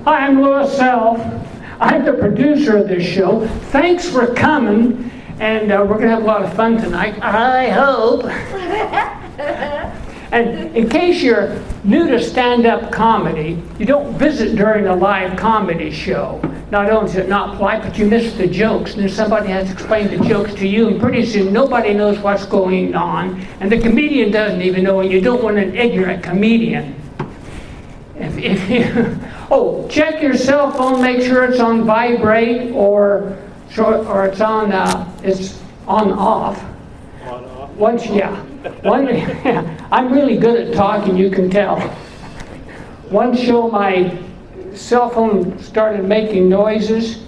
Hi, I'm Louis Self. I'm the producer of this show. Thanks for coming, and we're going to have a lot of fun tonight, I hope. And in case you're new to stand-up comedy, you don't visit during a live comedy show. Not only is it not polite, but you miss the jokes, and then somebody has to explain the jokes to you, and pretty soon nobody knows what's going on, and the comedian doesn't even know, and you don't want an ignorant comedian. If you, check your cell phone, make sure it's on vibrate or it's on off. I'm really good at talking, you can tell. One show my cell phone started making noises,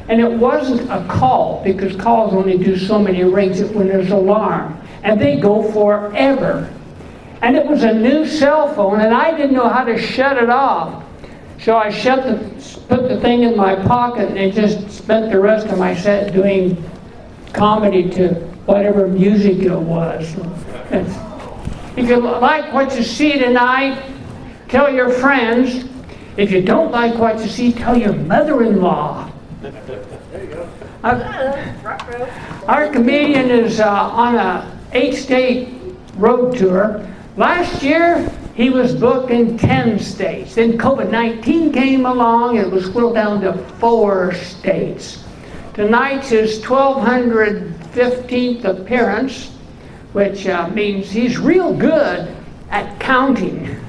and it wasn't a call, because calls only do so many rings when there's an alarm, and they go forever. And it was a new cell phone, and I didn't know how to shut it off. So I put the thing in my pocket and just spent the rest of my set doing comedy to whatever music it was. If you like what you see tonight, tell your friends. If you don't like what you see, tell your mother-in-law. There you go. Our comedian is on a 8-state road tour. Last year, he was booked in 10 states. Then COVID-19 came along, and it was whittled down to 4 states. Tonight's his 1215th appearance, which means he's real good at counting.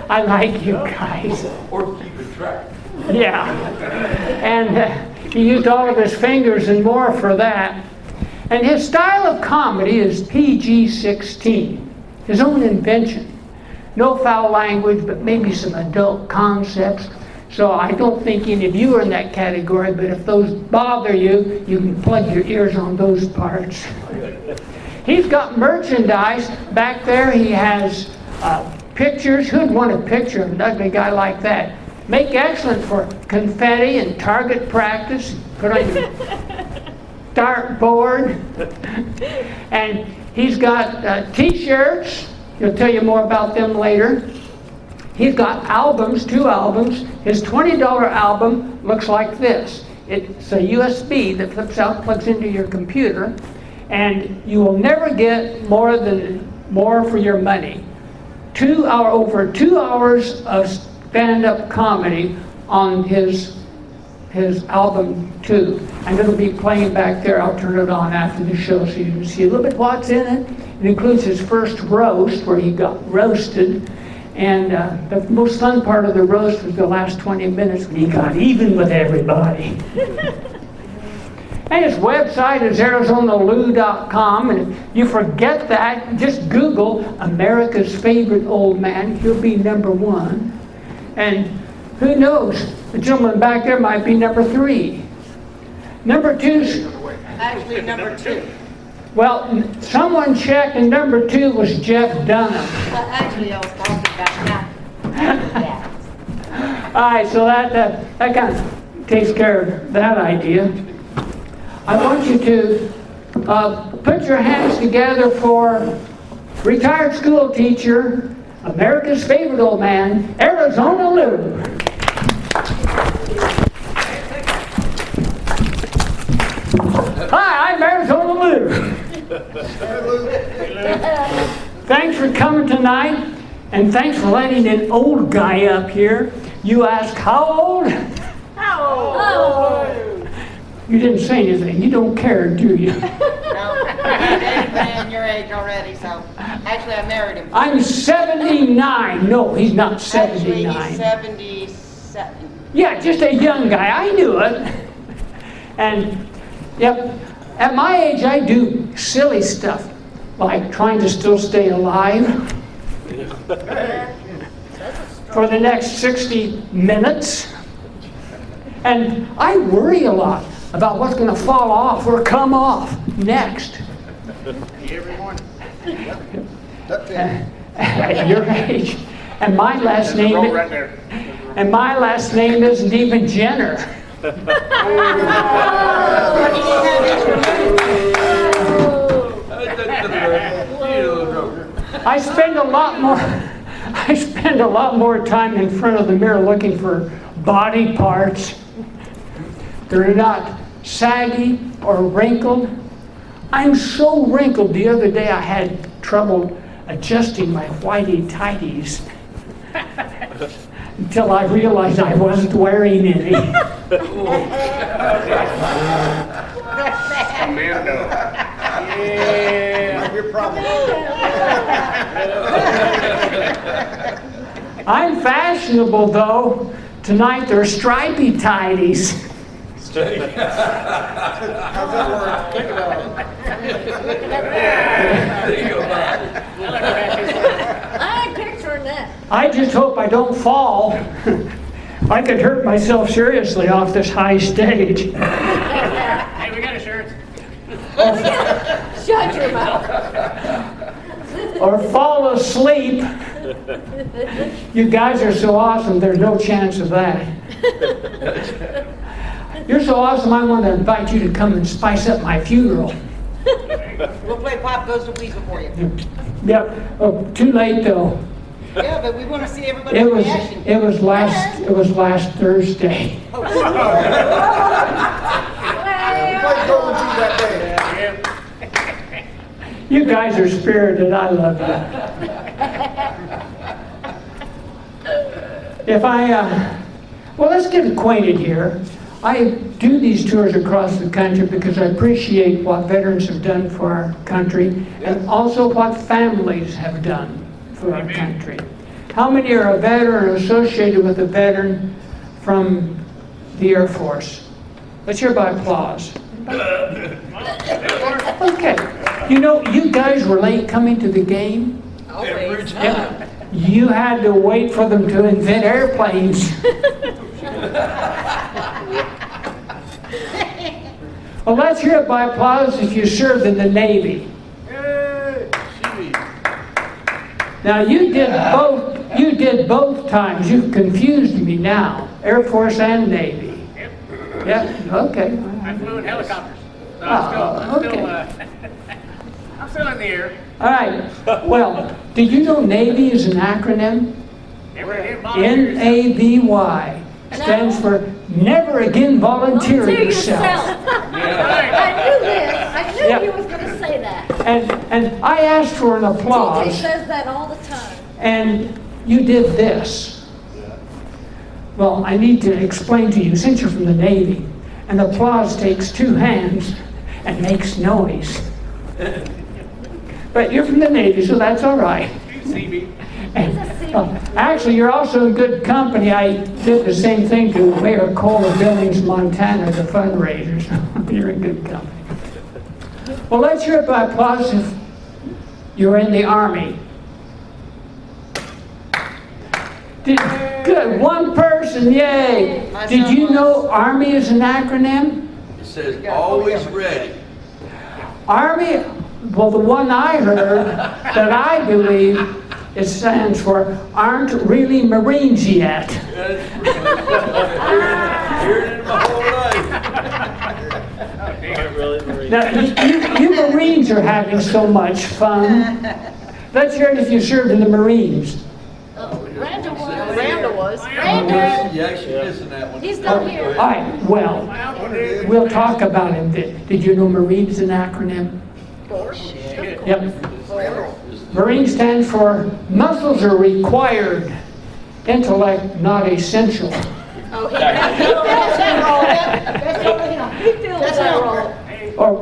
I like you guys. Or keeping track. Yeah. And he used all of his fingers and more for that. And his style of comedy is PG-16, his own invention. No foul language, but maybe some adult concepts. So I don't think any of you are in that category, but if those bother you, you can plug your ears on those parts. He's got merchandise. Back there he has pictures. Who'd want a picture of an ugly guy like that? Make excellent for confetti and target practice. Put on your dartboard. And he's got t-shirts. He'll tell you more about them later. He's got albums, 2 albums. His $20 album looks like this. It's a USB that flips out, plugs into your computer, and you will never get more for your money. Over 2 hours of stand-up comedy on his album 2, and it'll be playing back there. I'll turn it on after the show so you can see a little bit what's in it. It includes his first roast, where he got roasted, and the most fun part of the roast was the last 20 minutes when he got even with everybody. And his website is ArizonaLou.com, and if you forget that, just Google America's Favorite Old Man. He'll be #1. And who knows, the gentleman back there might be #3. #2's... Actually, #2. Well, someone checked, and #2 was Jeff Dunham. Actually, I was talking about that. All right, so that kind of takes care of that idea. I want you to put your hands together for retired school teacher, America's Favorite Old Man, Arizona Lou. Hi, I'm Arizona Lou. Thanks for coming tonight, and thanks for letting an old guy up here. You ask, how old? How old? You didn't say anything. You don't care, do you? No, he's paying your age already, so actually I married him. I'm 79. No, he's not 79. Actually, he's 77. Yeah, just a young guy. I knew it. And, yep, at my age, I do silly stuff, like trying to still stay alive for the next 60 minutes. And I worry a lot about what's going to fall off or come off next. Every morning. At your age. And my last name Right there. and my last name isn't even Jenner. I spend a lot more I spend a lot more time in front of the mirror looking for body parts. They're not saggy or wrinkled. I'm so wrinkled. The other day I had trouble adjusting my whitey-tighties until I realized I wasn't wearing any. Commando. Yeah. Your problem. I'm fashionable though. Tonight they're stripy tighties. How's that work? Think about I ain't picturing that. I just hope I don't fall. I could hurt myself seriously off this high stage. Hey, we got a shirt. Shut your mouth. Or fall asleep. You guys are so awesome, there's no chance of that. You're so awesome, I want to invite you to come and spice up my funeral. We'll play Pop Goes to Weasel for you. Yep. Oh, too late though. Yeah, but we want to see everybody's reaction. It was last Thursday. Oh, What going through that day? You guys are spirited. I love you. Well, let's get acquainted here. I do these tours across the country because I appreciate what veterans have done for our country and also what families have done for our country. How many are a veteran or associated with a veteran from the Air Force? Let's hear by applause. Okay. You know, you guys were late coming to the game. always. Yeah. You had to wait for them to invent airplanes. Well, let's hear it by applause if you served in the Navy. Now you did both times. You've confused me now. Air Force and Navy. Yep. Yeah, okay. I flew in helicopters. So Okay. I'm still in the air. All right. Well, did you know Navy is an acronym? Never again volunteers. NAVY stands for Never Again Volunteer Volunteer Yourself. I knew this. I knew Yep. you was going to say that. And I asked for an TJ applause, says that all the time. and you did this. Well, I need to explain to you, since you're from the Navy, an applause takes two hands and makes noise. But you're from the Navy, so that's all right. CB. And, actually, you're also in good company. I did the same thing to Mayor Cole of Billings, Montana, the fundraisers. You're in good company. Well, let's hear it by applause if you're in the Army. Good, one person, yay! Did you know Army is an acronym? It says always ready. Army, well, the one I heard that I believe it stands for aren't really Marines yet. Heard it my whole life. Now, you Marines are having so much fun. Let's hear it if you served in the Marines. Randall was. Randall was. You actually missing that one. He's not here. All right, well, we'll talk about him. Did you know Marines is an acronym? Yep. Marine stands for muscles are required, intellect not essential. Oh, he feels that role. He feels that role. Or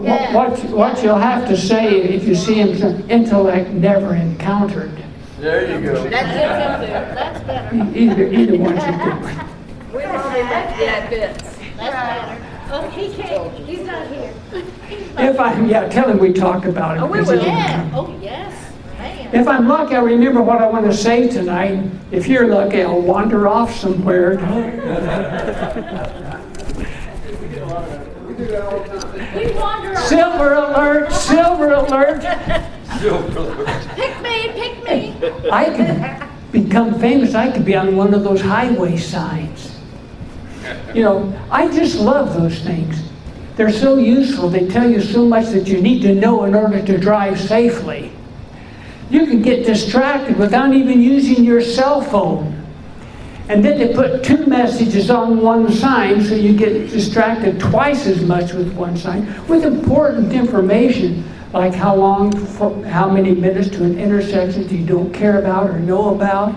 what you'll have to say if you see him, intellect never encountered. There you go. That's better. Either one should do. We probably that fits. That's better. Oh, he can't. He's not here. Tell him we talk about it. Oh, we because will. it'll Yeah. come. Oh, yes. Man. If I'm lucky, I'll remember what I want to say tonight. If you're lucky, I'll wander off somewhere. We wander off. Silver alert! Silver alert! Pick me. I could become famous. I could be on one of those highway signs. You know, I just love those things. They're so useful. They tell you so much that you need to know in order to drive safely. You can get distracted without even using your cell phone. And then they put 2 messages on one sign, so you get distracted twice as much with one sign, with important information, like how long, for how many minutes to an intersection that you don't care about or know about.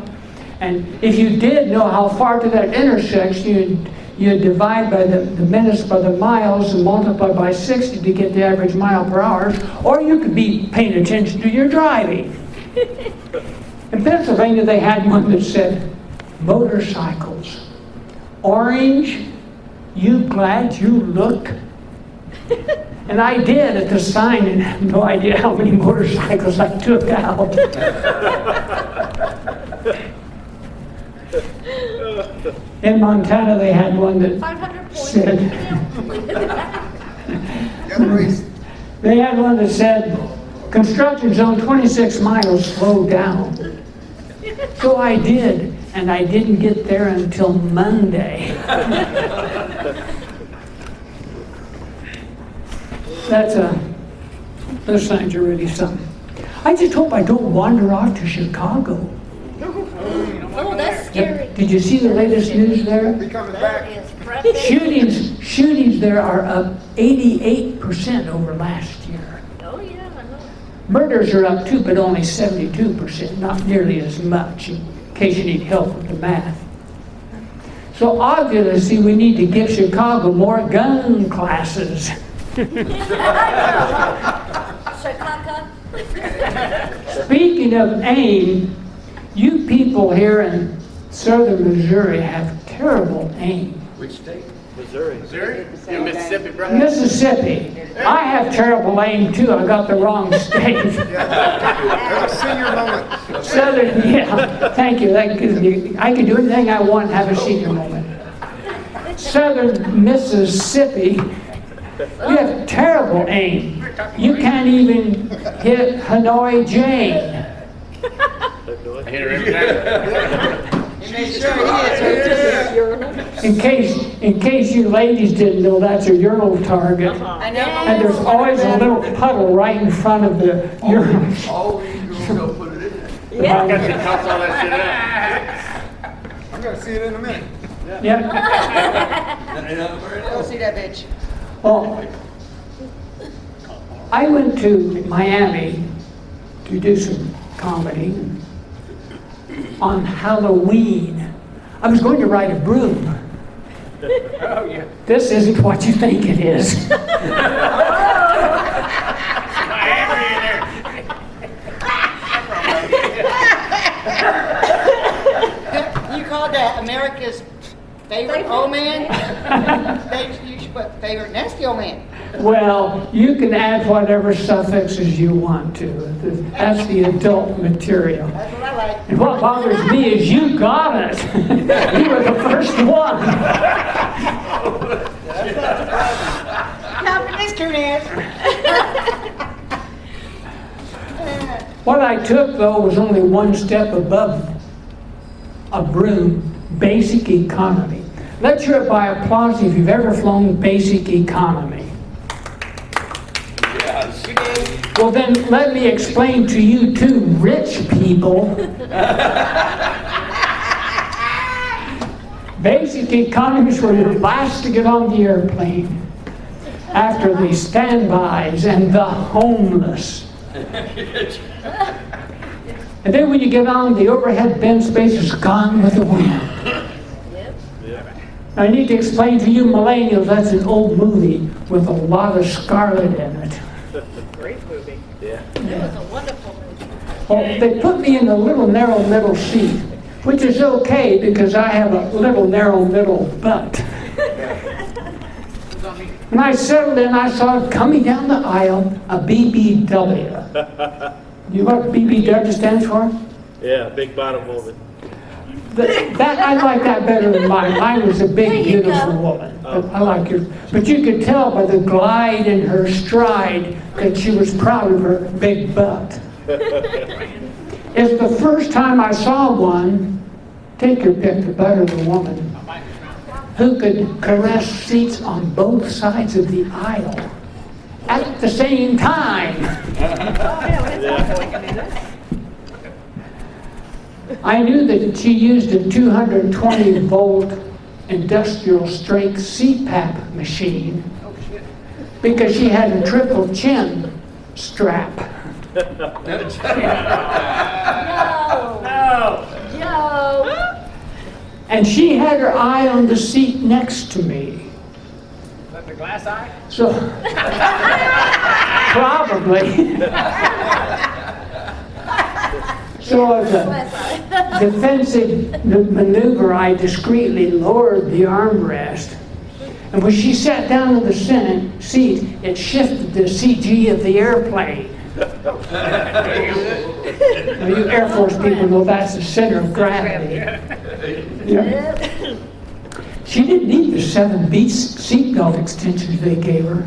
And if you did know how far to that intersection, you divide by the minutes by the miles and multiply by 60 to get the average mile per hour, or you could be paying attention to your driving. In Pennsylvania, they had one that said, motorcycles, orange, you glad you look? And I did at the sign and have no idea how many motorcycles I took out. In Montana, they had one that 500 points. said, they had one that said, construction zone 26 miles, slow down. So I did, and I didn't get there until Monday. Those signs are really something. I just hope I don't wander off to Chicago. Oh, that's scary. Did you see the latest news there? Be coming That back. is breathtaking. Shootings there are up 88% over last year. Oh, yeah, I know. Murders are up too, but only 72%, not nearly as much, in case you need help with the math. So obviously we need to give Chicago more gun classes. Chicago. Speaking of aim, you people here in southern Missouri have terrible aim. Which state? Missouri. Missouri? In Mississippi, bro. Mississippi. I have terrible aim too. I got the wrong state. There's a senior moment. Southern, yeah. Thank you. That gives me, I can do anything I want and have a senior moment. Southern Mississippi, you have terrible aim. You can't even hit Hanoi Jane. I hit her every time. You made sure he is. In case you ladies didn't know, that's a urinal target. I know. And there's always a little puddle right in front of the urinal. Oh, you go put it in there. I got to toss all that shit out. I'm gonna see it in a minute. Yeah. Go see that bitch. Well, I went to Miami to do some comedy on Halloween. I was going to ride a broom. Oh, yeah. This isn't what you think it is. Miami in there. You called that America's favorite old man? You should put favorite nasty old man. Well, you can add whatever suffixes you want to. That's the adult material. That's what I like. And what bothers me is you got it. You were the first one. Not for this coon ass. What I took, though, was only one step above a broom, basic economy. Let's hear it by applause if you've ever flown basic economy. Well, then let me explain to you two rich people. Basic economy is where you're last to get on the airplane after the standbys and the homeless. And then when you get on, the overhead bin space is gone with the wind. I need to explain to you millennials, that's an old movie with a lot of scarlet in it. Great movie. It was a wonderful movie. Well, they put me in a little narrow middle seat, which is okay because I have a little narrow middle butt. When I settled in, I saw coming down the aisle a BBW. You know what BBW stands for? Yeah, big bottom woman. That I like that better than mine. Mine was a big, beautiful woman. But I like yours. But you could tell by the glide in her stride that she was proud of her big butt. It's the first time I saw one, take your pick, the butt or the woman, who could caress seats on both sides of the aisle at the same time. I knew that she used a 220 volt industrial strength CPAP machine because she had a triple chin strap. Joe. And she had her eye on the seat next to me. Is that the glass eye? So, probably. So as a defensive maneuver, I discreetly lowered the armrest. And when she sat down in the seat, it shifted the CG of the airplane. Now, you Air Force people know that's the center of gravity. Yeah. She didn't need the 7 seatbelt extensions they gave her.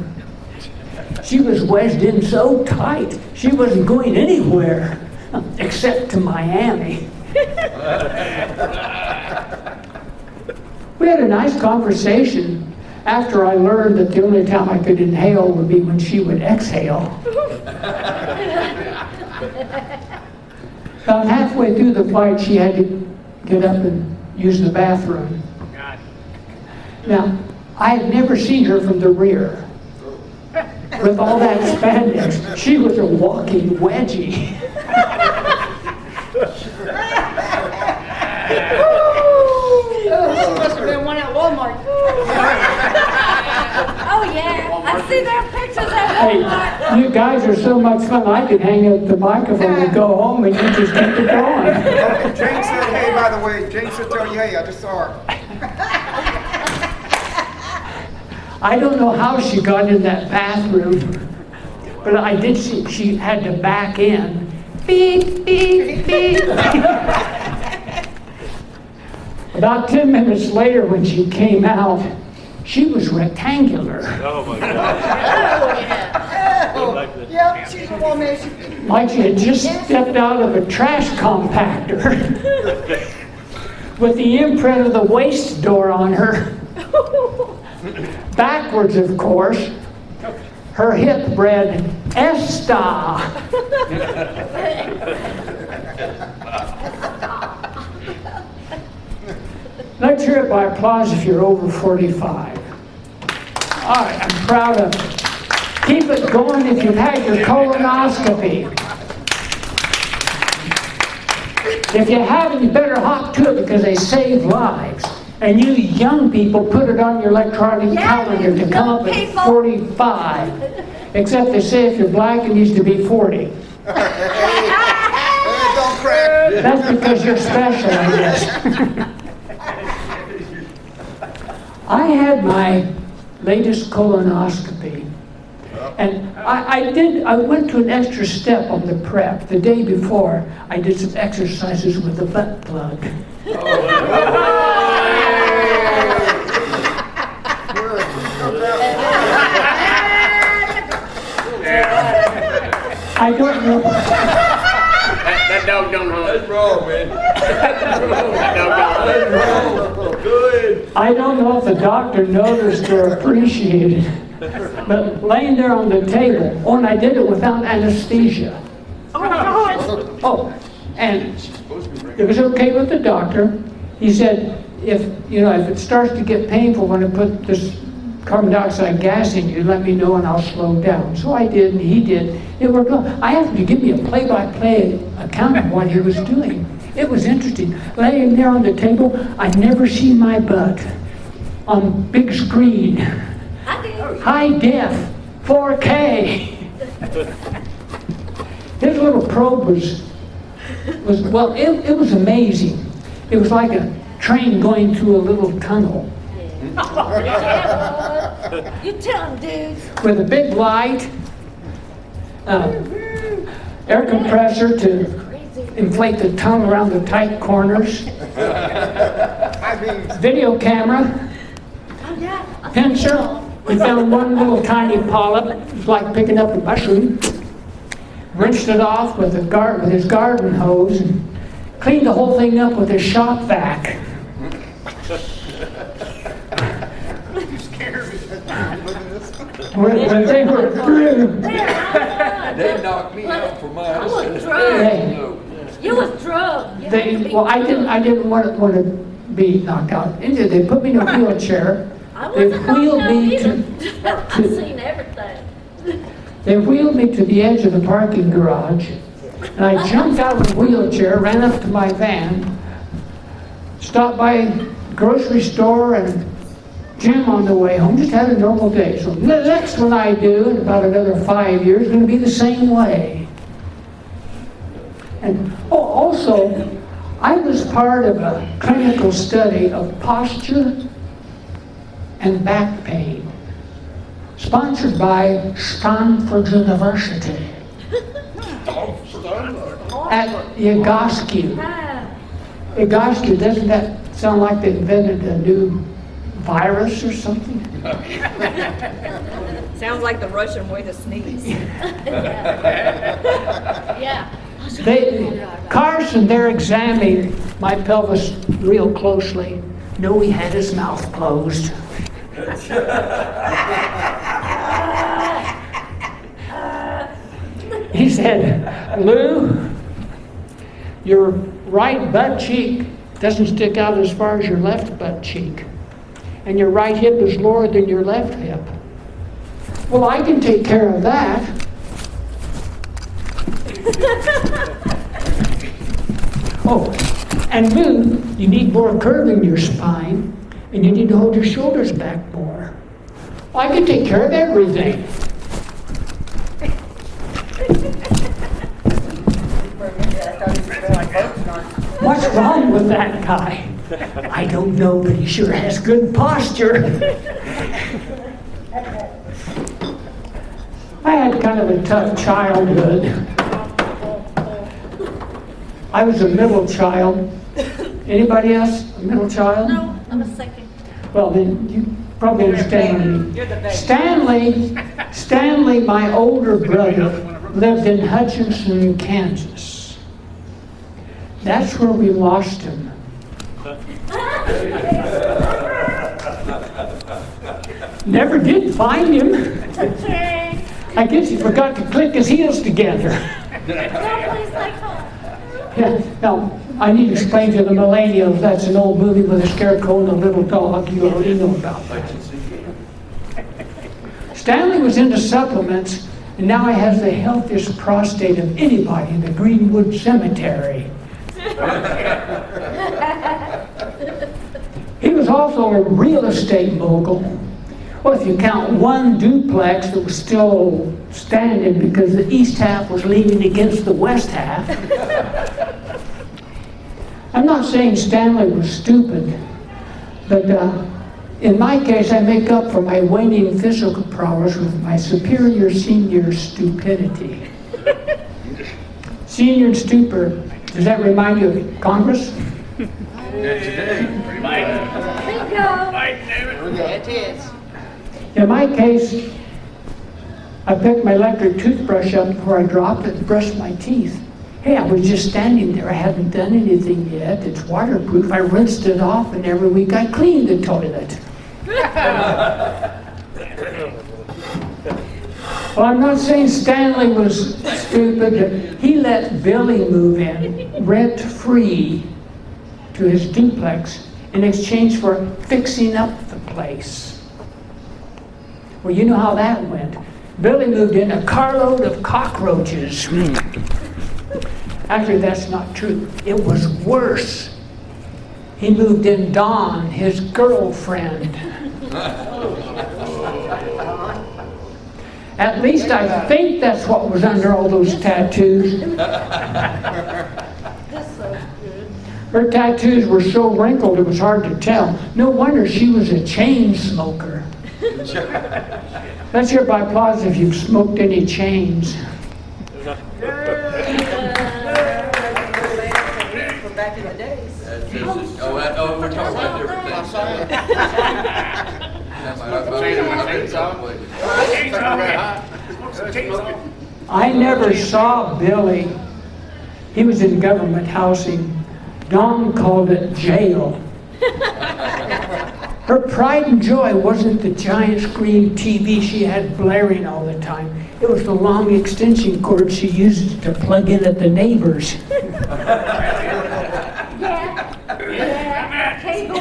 She was wedged in so tight, she wasn't going anywhere except to Miami. We had a nice conversation after I learned that the only time I could inhale would be when she would exhale. About halfway through the flight, she had to get up and use the bathroom. Now, I had never seen her from the rear. With all that spandex, she was a walking wedgie. She must have been one at Walmart. Oh, yeah. I see their pictures at Walmart. Hey, you guys are so much fun. I could hang up the microphone and go home and you just keep it going. Okay, Jane said, hey, by the way, Jane said tell you, hey, I just saw her. I don't know how she got in that bathroom, but I did see she had to back in. Beep, beep, beep. About 10 minutes later when she came out, she was rectangular. Oh my God. Oh, Like the- yep, she's a woman. Like she had just stepped out of a trash compactor with the imprint of the waste door on her. Backwards, of course. Her hip read Esta. Let's hear it by applause if you're over 45. All right, I'm proud of it. Keep it going if you've had your colonoscopy. If you haven't, you better hop to it because they save lives. And you young people, put it on your electronic calendar to come up at 45. Except they say if you're black, it needs to be 40. Hey, don't crack. That's because you're special, I guess. I had my latest colonoscopy. And I went to an extra step on the prep. The day before, I did some exercises with the butt plug. I don't know. That dog don't hunt. That's wrong, man. That dog don't hunt. Good. I don't know if the doctor noticed or appreciated it, but laying there on the table, oh, and I did it without anesthesia. Oh, and it was okay with the doctor. He said, if it starts to get painful when I put this carbon dioxide gas in you, let me know and I'll slow down. So I did, and he did. It worked well. I asked him to give me a play-by-play account of what he was doing. It was interesting. Laying there on the table, I'd never seen my butt on big screen, high def, 4K. His little probe was it was amazing. It was like a train going through a little tunnel. You tell him, dude. With a big light, air compressor to inflate the tongue around the tight corners, I mean, video camera, pincer. We found one little tiny polyp. It was like picking up a mushroom. Rinsed it off with his garden hose and cleaned the whole thing up with his shop vac. When they were through, They knocked me out for mine. I want drugs. Hey, You was drugged. You had to be Well, I drugged. didn't want to be knocked out. They put me in a wheelchair. I They wasn't knocked wheeled out me either. to, I've seen everything. they wheeled me to the edge of the parking garage, and I jumped out of the wheelchair, ran up to my van, stopped by a grocery store and gym on the way home, just had a normal day. So the next one I do, in about another 5 years, is going to be the same way. And also, I was part of a clinical study of posture and back pain, sponsored by Stanford University at Yagoscu. Ah, Yagoscu, doesn't that sound like they invented a new virus or something? Sounds like the Russian way to sneeze. yeah. Carson, they're examining my pelvis real closely. No, he had his mouth closed. He said, Lou, your right butt cheek doesn't stick out as far as your left butt cheek. And your right hip is lower than your left hip. Well, I can take care of that. Oh, and Lou, you need more curve in your spine, and you need to hold your shoulders back more. I can take care of everything. What's wrong with that guy? I don't know, but he sure has good posture. I had kind of a tough childhood. I was a middle child. Anybody else a middle child? No, I'm a second. Well, then you probably understand. You're the baby. Stanley, my older brother, lived in Hutchinson, Kansas. That's where we lost him. Never did find him. Okay. I guess he forgot to click his heels together. Someplace like home. Yeah, now, I need to explain to the millennials, that's an old movie with a scarecrow and a little dog. You already know about that. Stanley was into supplements, and now he has the healthiest prostate of anybody in the Greenwood Cemetery. He was also a real estate mogul. Well, if you count one duplex that was still standing because the east half was leaning against the west half. I'm not saying Stanley was stupid, but in my case, I make up for my waning physical prowess with my superior senior stupidity. Senior and stupor, does that remind you of Congress? Bingo. It is. In my case, I picked my electric toothbrush up before I dropped it and brushed my teeth. Hey, I was just standing there. I hadn't done anything yet. It's waterproof. I rinsed it off, and every week I cleaned the toilet. Well, I'm not saying Stanley was stupid. He let Billy move in rent-free to his duplex in exchange for fixing up the place. Well, you know how that went. Billy moved in a carload of cockroaches. Actually, that's not true. It was worse. He moved in Dawn, his girlfriend. At least I think that's what was under all those tattoos. That's so good. Her tattoos were so wrinkled it was hard to tell. No wonder she was a chain smoker. Let's hear by applause if you've smoked any chains. From back in the days. Oh, we're talking about different things. I never saw Billy. He was in government housing. Don called it jail. Her pride and joy wasn't the giant screen TV she had blaring all the time. It was the long extension cord she used to plug in at the neighbors. Cable.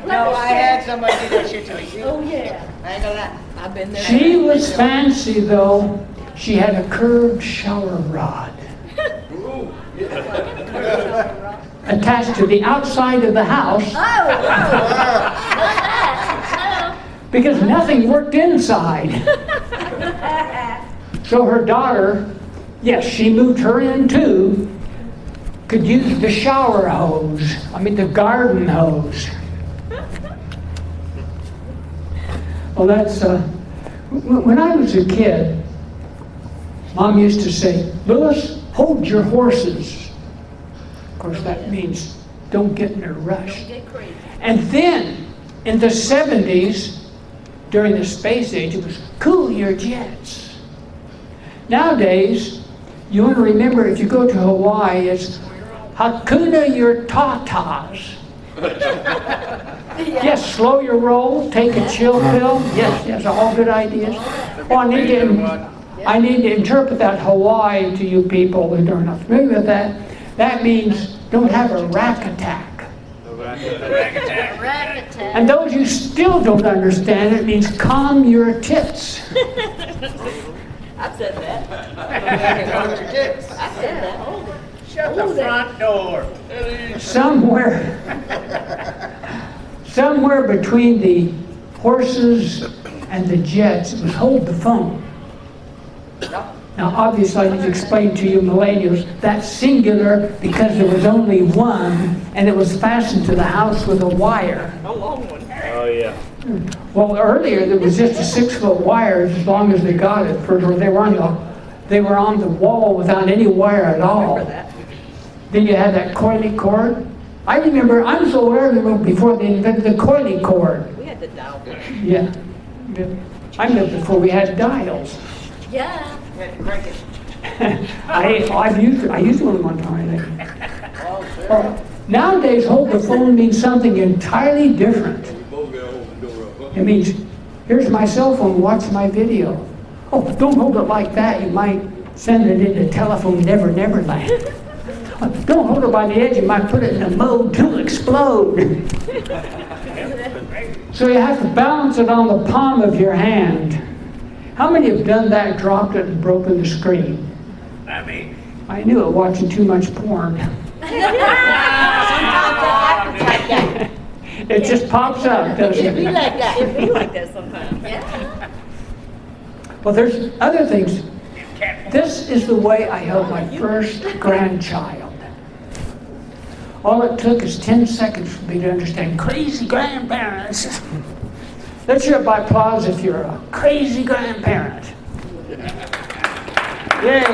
No, I had somebody do that shit to me. Oh, yeah. I ain't gonna lie. I've been there. She was fancy though. She had a curved shower rod attached to the outside of the house because nothing worked inside. So her daughter, yes, she moved her in too, could use the shower hose, the garden hose. Well, that's, when I was a kid, Mom used to say, Louis, hold your horses. Of course, that means don't get in a rush. Get crazy. And then, in the 70s, during the space age, it was cool your jets. Nowadays, you want to remember if you go to Hawaii, it's Hakuna your tatas. Yes, slow your roll, take a chill pill. Yes, all good ideas. Well, I need to interpret that Hawaii to you people who are not familiar with that. That means don't have a rack attack. And those who still don't understand it means calm your tits. I've said that. Hold your tits. I've said that. Shut the front door. Somewhere between the horses and the jets, it was hold the phone. Now, obviously, I need to explain to you millennials, that's singular because there was only one, and it was fastened to the house with a wire. A long one. Oh, yeah. Well, earlier, there was just a 6-foot wire as long as they got it. They were on the wall without any wire at all. Remember that. Then you had that coily cord. I'm so aware of it before they invented the coily cord. We had the dial. Yeah. I lived before we had dials. Yeah. You had to crank it. I used one time. Well, nowadays, hold the phone means something entirely different. It means, here's my cell phone, watch my video. Oh, don't hold it like that. You might send it into telephone never land. Don't hold it by the edge. You might put it in a mode to explode. So you have to balance it on the palm of your hand. How many have done that, dropped it, and broken the screen? I knew it watching too much porn. It just pops up, doesn't It'd be it? like that. It be like that sometimes. Yeah. Well, there's other things. This is the way I held my first grandchild. All it took is 10 seconds for me to understand crazy grandparents. Let's hear it by applause if you're a crazy grandparent. Yay.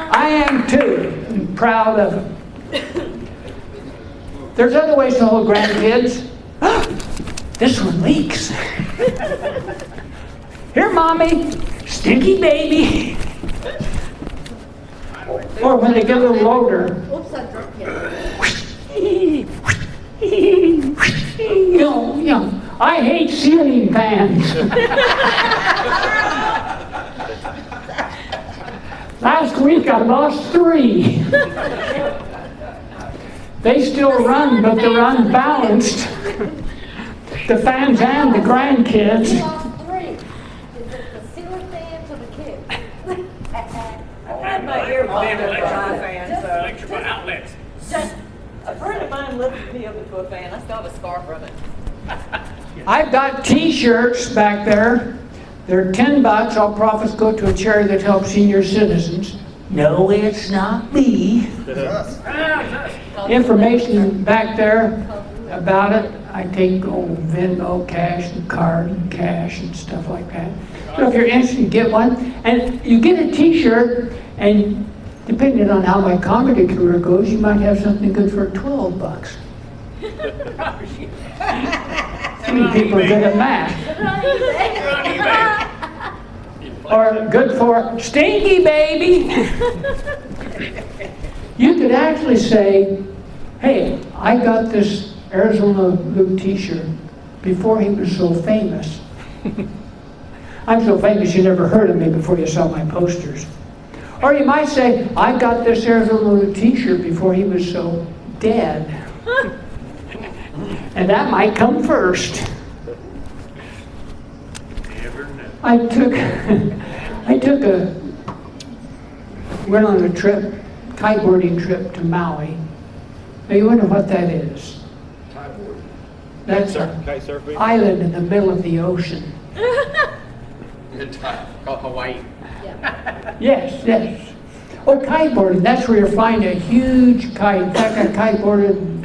I am too, and proud of them. There's other ways to hold grandkids. This one leaks. Here, mommy, stinky baby. Or when they get a little older. Oops, I dropped it. I hate ceiling fans. Last week I lost 3. They still run, but they're unbalanced. The fans and the grandkids. You lost 3. Is it the ceiling fans or the kids? I had my earbuds over my fan, so. Electrical outlets. A friend of mine lifted me up into a fan. I still have a scar from it. I've got t-shirts back there. They're $10. All profits go to a charity that helps senior citizens. No, it's not me. Information back there about it. I take old Venmo, cash, and card, and cash, and stuff like that. So if you're interested, get one. And you get a t-shirt, and depending on how my comedy career goes, you might have something good for $12. Many people are good at math. Or good for stinky baby. You could actually say, hey, I got this Arizona blue t-shirt before he was so famous. I'm so famous you never heard of me before you saw my posters. Or you might say, I got this Arizona blue t-shirt before he was so dead. And that might come first. I went on a trip, kiteboarding trip to Maui. Now you wonder what that is. That's an Kite surfing? island in the middle of the ocean. Called Hawaii. Yes, yes. Oh, kiteboarding, that's where you find a huge kite. In fact, I kiteboarded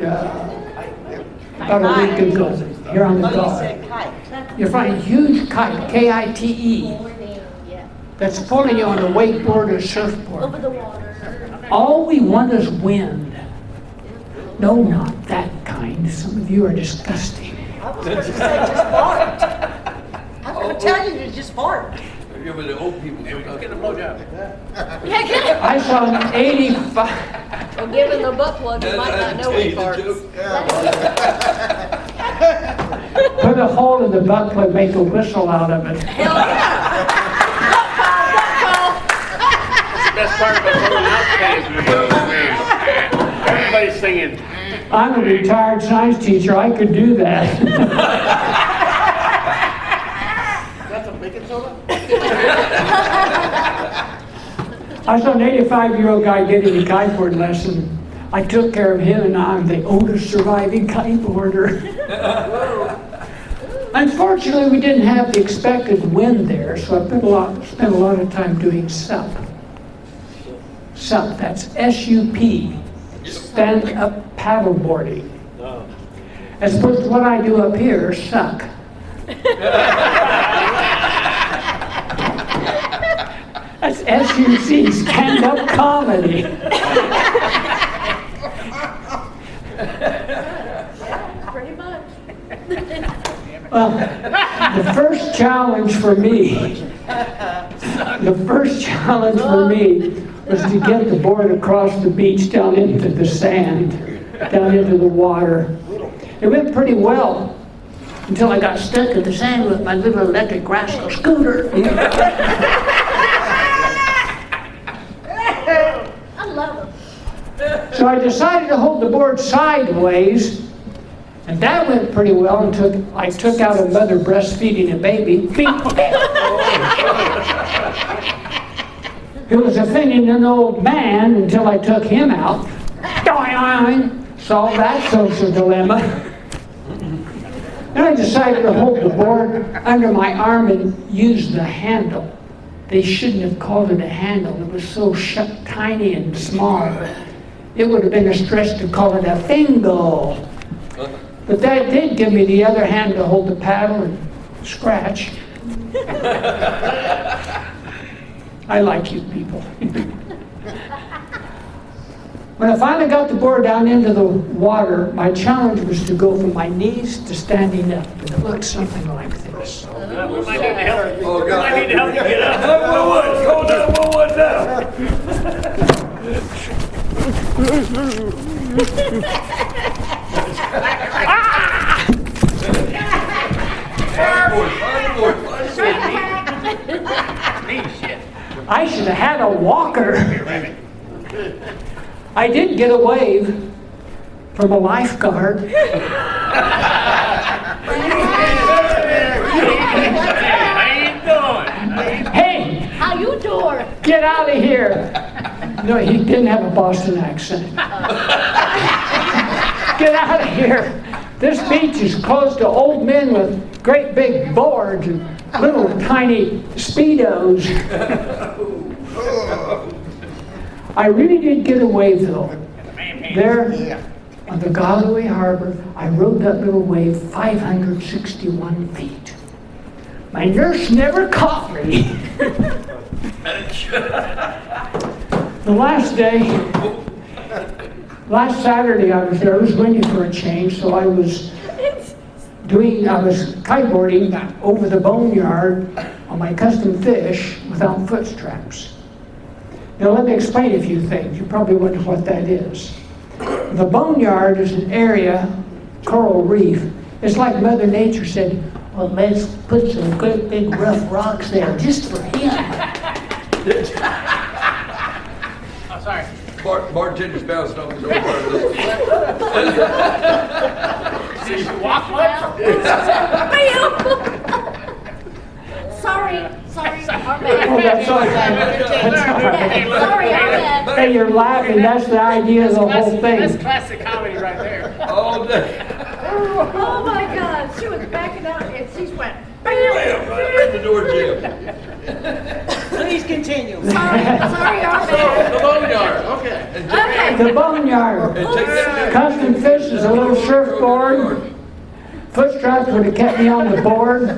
about a week ago here on the Oh, you Gulf. said kite. You find a huge kite, K-I-T-E, Yeah. that's pulling you on a wakeboard or surfboard. Over the water. All we want is wind. No, not that kind. Some of you are disgusting. I was going to say just fart. I'm going to tell you to just fart. Yeah, but the old people. Get a blowjob. Yeah, get it. I saw an 85. Well, given the butt plug, you might not know he farts. Put a hole in the butt plug, make a whistle out of it. Hell yeah. Best part about going out today is everybody's singing. I'm a retired science teacher. I could do that. That's a baking soda? I saw an 85-year-old guy getting a kiteboard lesson. I took care of him, and I'm the oldest surviving kiteboarder. Unfortunately, we didn't have the expected wind there, so I spent a lot of time doing SUP. SUP, that's S-U-P, stand-up paddleboarding. No. As opposed to what I do up here, suck. That's S-U-C, stand-up comedy. Pretty much. Well, the first challenge for me was to get the board across the beach down into the sand, down into the water. It went pretty well until I got stuck in the sand with my little electric rascal scooter. I love them. So I decided to hold the board sideways, and that went pretty well until I took out a mother breastfeeding a baby. It was offending an old man until I took him out. Solved that social dilemma. Then I decided to hold the board under my arm and use the handle. They shouldn't have called it a handle. It was so tiny and small. It would have been a stretch to call it a fingo. But that did give me the other hand to hold the paddle and scratch. I like you people. When I finally got the board down into the water, my challenge was to go from my knees to standing up. And it looked something like this. We might need to help you. Oh, We God. might need to help you get up. 911, call 911 I should have had a walker. I did get a wave from a lifeguard. How you doing? Hey, How you doing? get out of here. No, he didn't have a Boston accent. Get out of here. This beach is closed to old men with great big boards and little tiny Speedos. I really did get a wave though. There on the Galway Harbor, I rode that little wave 561 feet. My nurse never caught me. The last day, last Saturday I was there. I was waiting for a change, so I was kiteboarding over the boneyard on my custom fish without foot straps. Now let me explain a few things. You probably wonder what that is. The boneyard is an area coral reef. It's like Mother Nature said, well, let's put some good big rough rocks there just for him. Oh, sorry. Bartender's bouncing off his own part of this. See, you walk like Sorry, our Oh, bad. that's all right. That's all right. Sorry, our bad. Hey, you're laughing, that's the idea of the whole That's thing. classic comedy right there. All day. Oh my God, she was backing out and she just went, Bam, right at the door jam. Please continue. sorry, our The bad. boneyard, okay. Okay. The boneyard. And take that. Custom Fish is a little surfboard. Foot straps would have kept me on the board.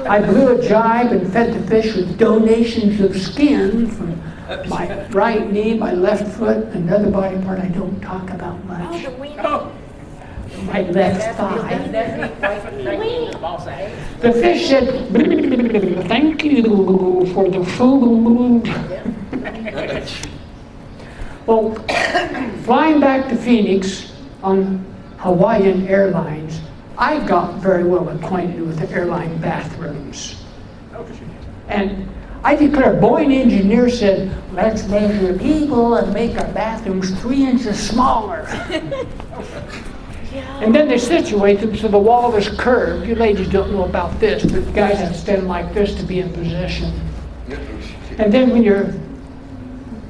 I blew a jibe and fed the fish with donations of skin from my right knee, my left foot, another body part I don't talk about Oh, much. the weenie. My left thigh. Weenie. Ball sack. The fish said, thank you for the food. Well, flying back to Phoenix on Hawaiian Airlines, I got very well acquainted with the airline bathrooms. And I declare, Boeing engineer said, let's measure people and make our bathrooms 3 inches smaller. And then they situate them so the wall is curved. You ladies don't know about this, but guys have to stand like this to be in position. And then when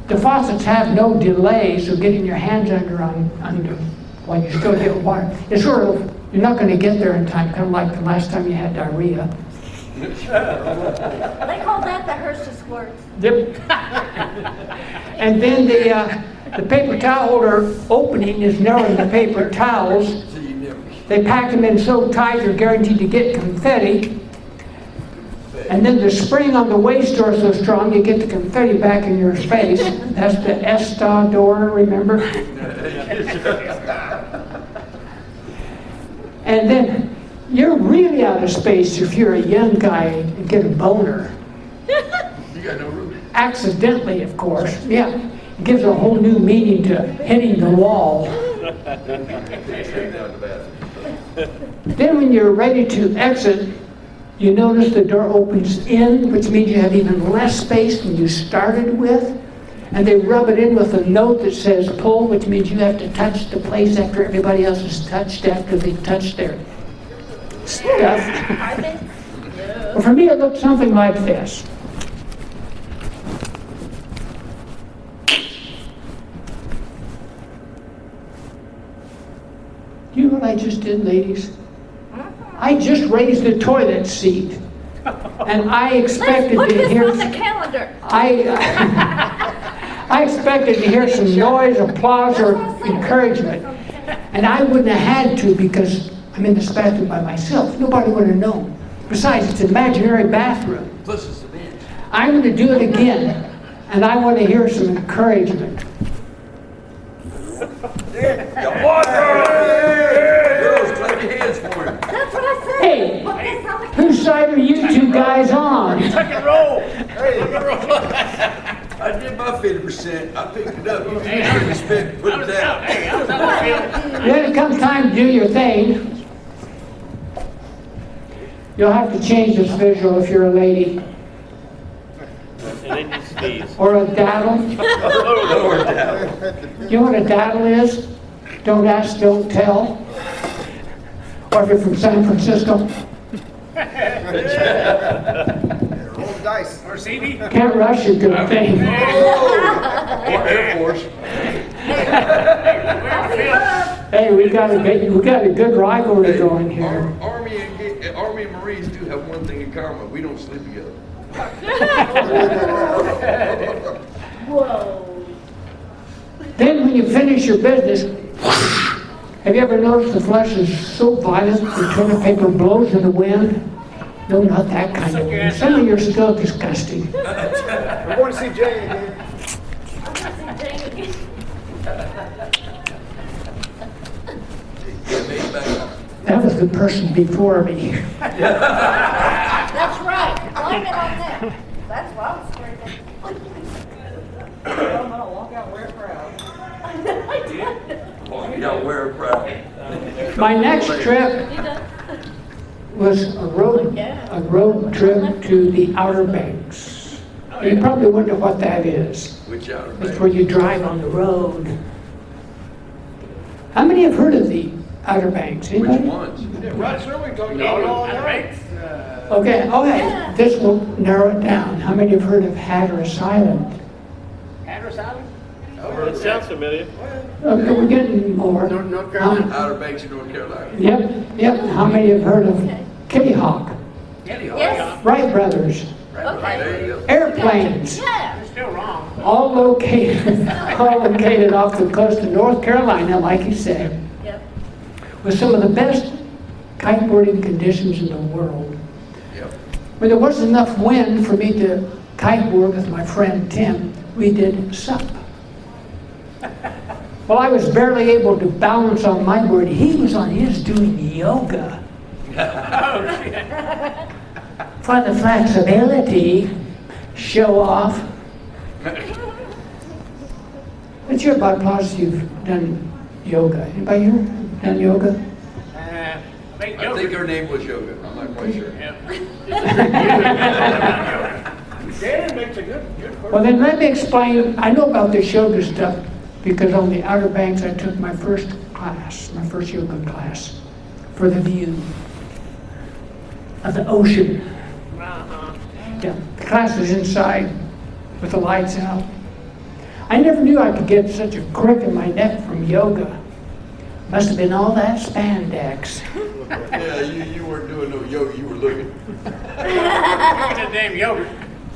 the faucets have no delay, so getting your hands under while you still get water, it's sort of, you're not going to get there in time, kind of like the last time you had diarrhea. They call that the Hershey squirt. Yep. And then the paper towel holder opening is narrowing the paper towels. So you never. They pack them in so tight you're guaranteed to get confetti. And then the spring on the waist door is so strong you get the confetti back in your face. That's the ESTA door, remember? And then you're really out of space if you're a young guy and get a boner. You got no room. Accidentally, of course. Yeah. It gives a whole new meaning to hitting the wall. Take down the bathroom. Then when you're ready to exit, you notice the door opens in, which means you have even less space than you started with. And they rub it in with a note that says pull, which means you have to touch the place after everybody else has touched after they touched their stuff. Well, for me, it looked something like this. Do you know what I just did, ladies? I just raised the toilet seat, and I expected Let's put to this hear. on the calendar. I expected to hear some noise, applause, or encouragement, and I wouldn't have had to because I'm in this bathroom by myself. Nobody would have known. Besides, it's an imaginary bathroom. Plus it's the bench. I'm going to do it again, and I want to hear some encouragement. Girls, clap your hands for him. That's what I said. Hey, Put this on the whose side are you two guys on? Tuck and roll. I did my 50%. I picked it up. You can respect, put it down. Hey, I was out the field. When it comes time to do your thing, you'll have to change this visual if you're a lady. And then you sneeze. Or a daddle. Lower down. You know what a daddle is? Don't ask, don't tell. Or if you're from San Francisco, Roll the dice. Or CD. can't rush a good thing. Or Air Force. Hey, we got a good rivalry Hey, going here. Army and Marines do have one thing in common. We don't sleep together. Whoa. Then when you finish your business, have you ever noticed the flesh is so violent the toilet paper blows in the wind? No, not that kind of wind. Some of your still disgusting. We're going to see Jane again. Get me back up. That was the person before me. That's right. Blame it on them. That's what I was scared of. Walk out, wear proud. Oh, you don't wear a proud. My next trip You done? was a road trip to the Outer Banks. You probably wonder what that is. Which Outer It's Banks? where you drive on the road. How many have heard of the Outer Banks? Which Anybody? ones? Right, sir, we go. No, Okay, this will narrow it down. How many have heard of Hatteras Island? Hatteras Island? It sounds familiar. Okay, we're getting more. North Carolina. Outer Banks of North Carolina. Yep. How many have heard of Kitty Hawk? Yes. Wright Brothers, Okay. There you go. airplanes, Yeah. You're still wrong. all located off the coast of North Carolina, like you said, Yep. with some of the best kiteboarding conditions in the world. Yep. When there wasn't enough wind for me to kiteboard with my friend Tim, we did SUP. Well, I was barely able to balance on my board. He was on his doing yoga. For the flexibility, show off. What's your about applause you've done yoga? Anybody here done yoga? I think I think her name was Yoga. I'm not quite sure. Dan makes a good Well, then let me explain. I know about this yoga stuff because on the Outer Banks I took my first yoga class for the view of the ocean. Yeah, the class was inside with the lights out. I never knew I could get such a crick in my neck from yoga. Must have been all that spandex. Yeah, you weren't doing no yoga, you were looking. that damn yogurt.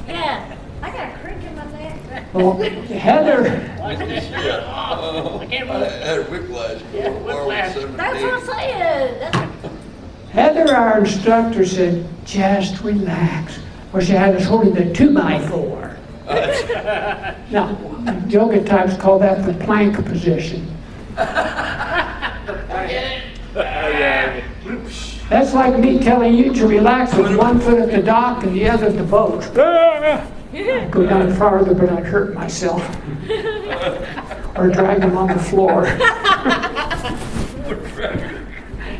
Yeah. I got a crick in my neck. Well, Heather, I can't I believe had a whiplash. whiplash. That's what I'm saying. Heather, our instructor, said, just relax. Well, she had us holding the 2x4. Now, yoga types call that the plank position. That's like me telling you to relax with one foot at the dock and the other at the boat. I'd go down farther, but I'd hurt myself. Or drag them on the floor.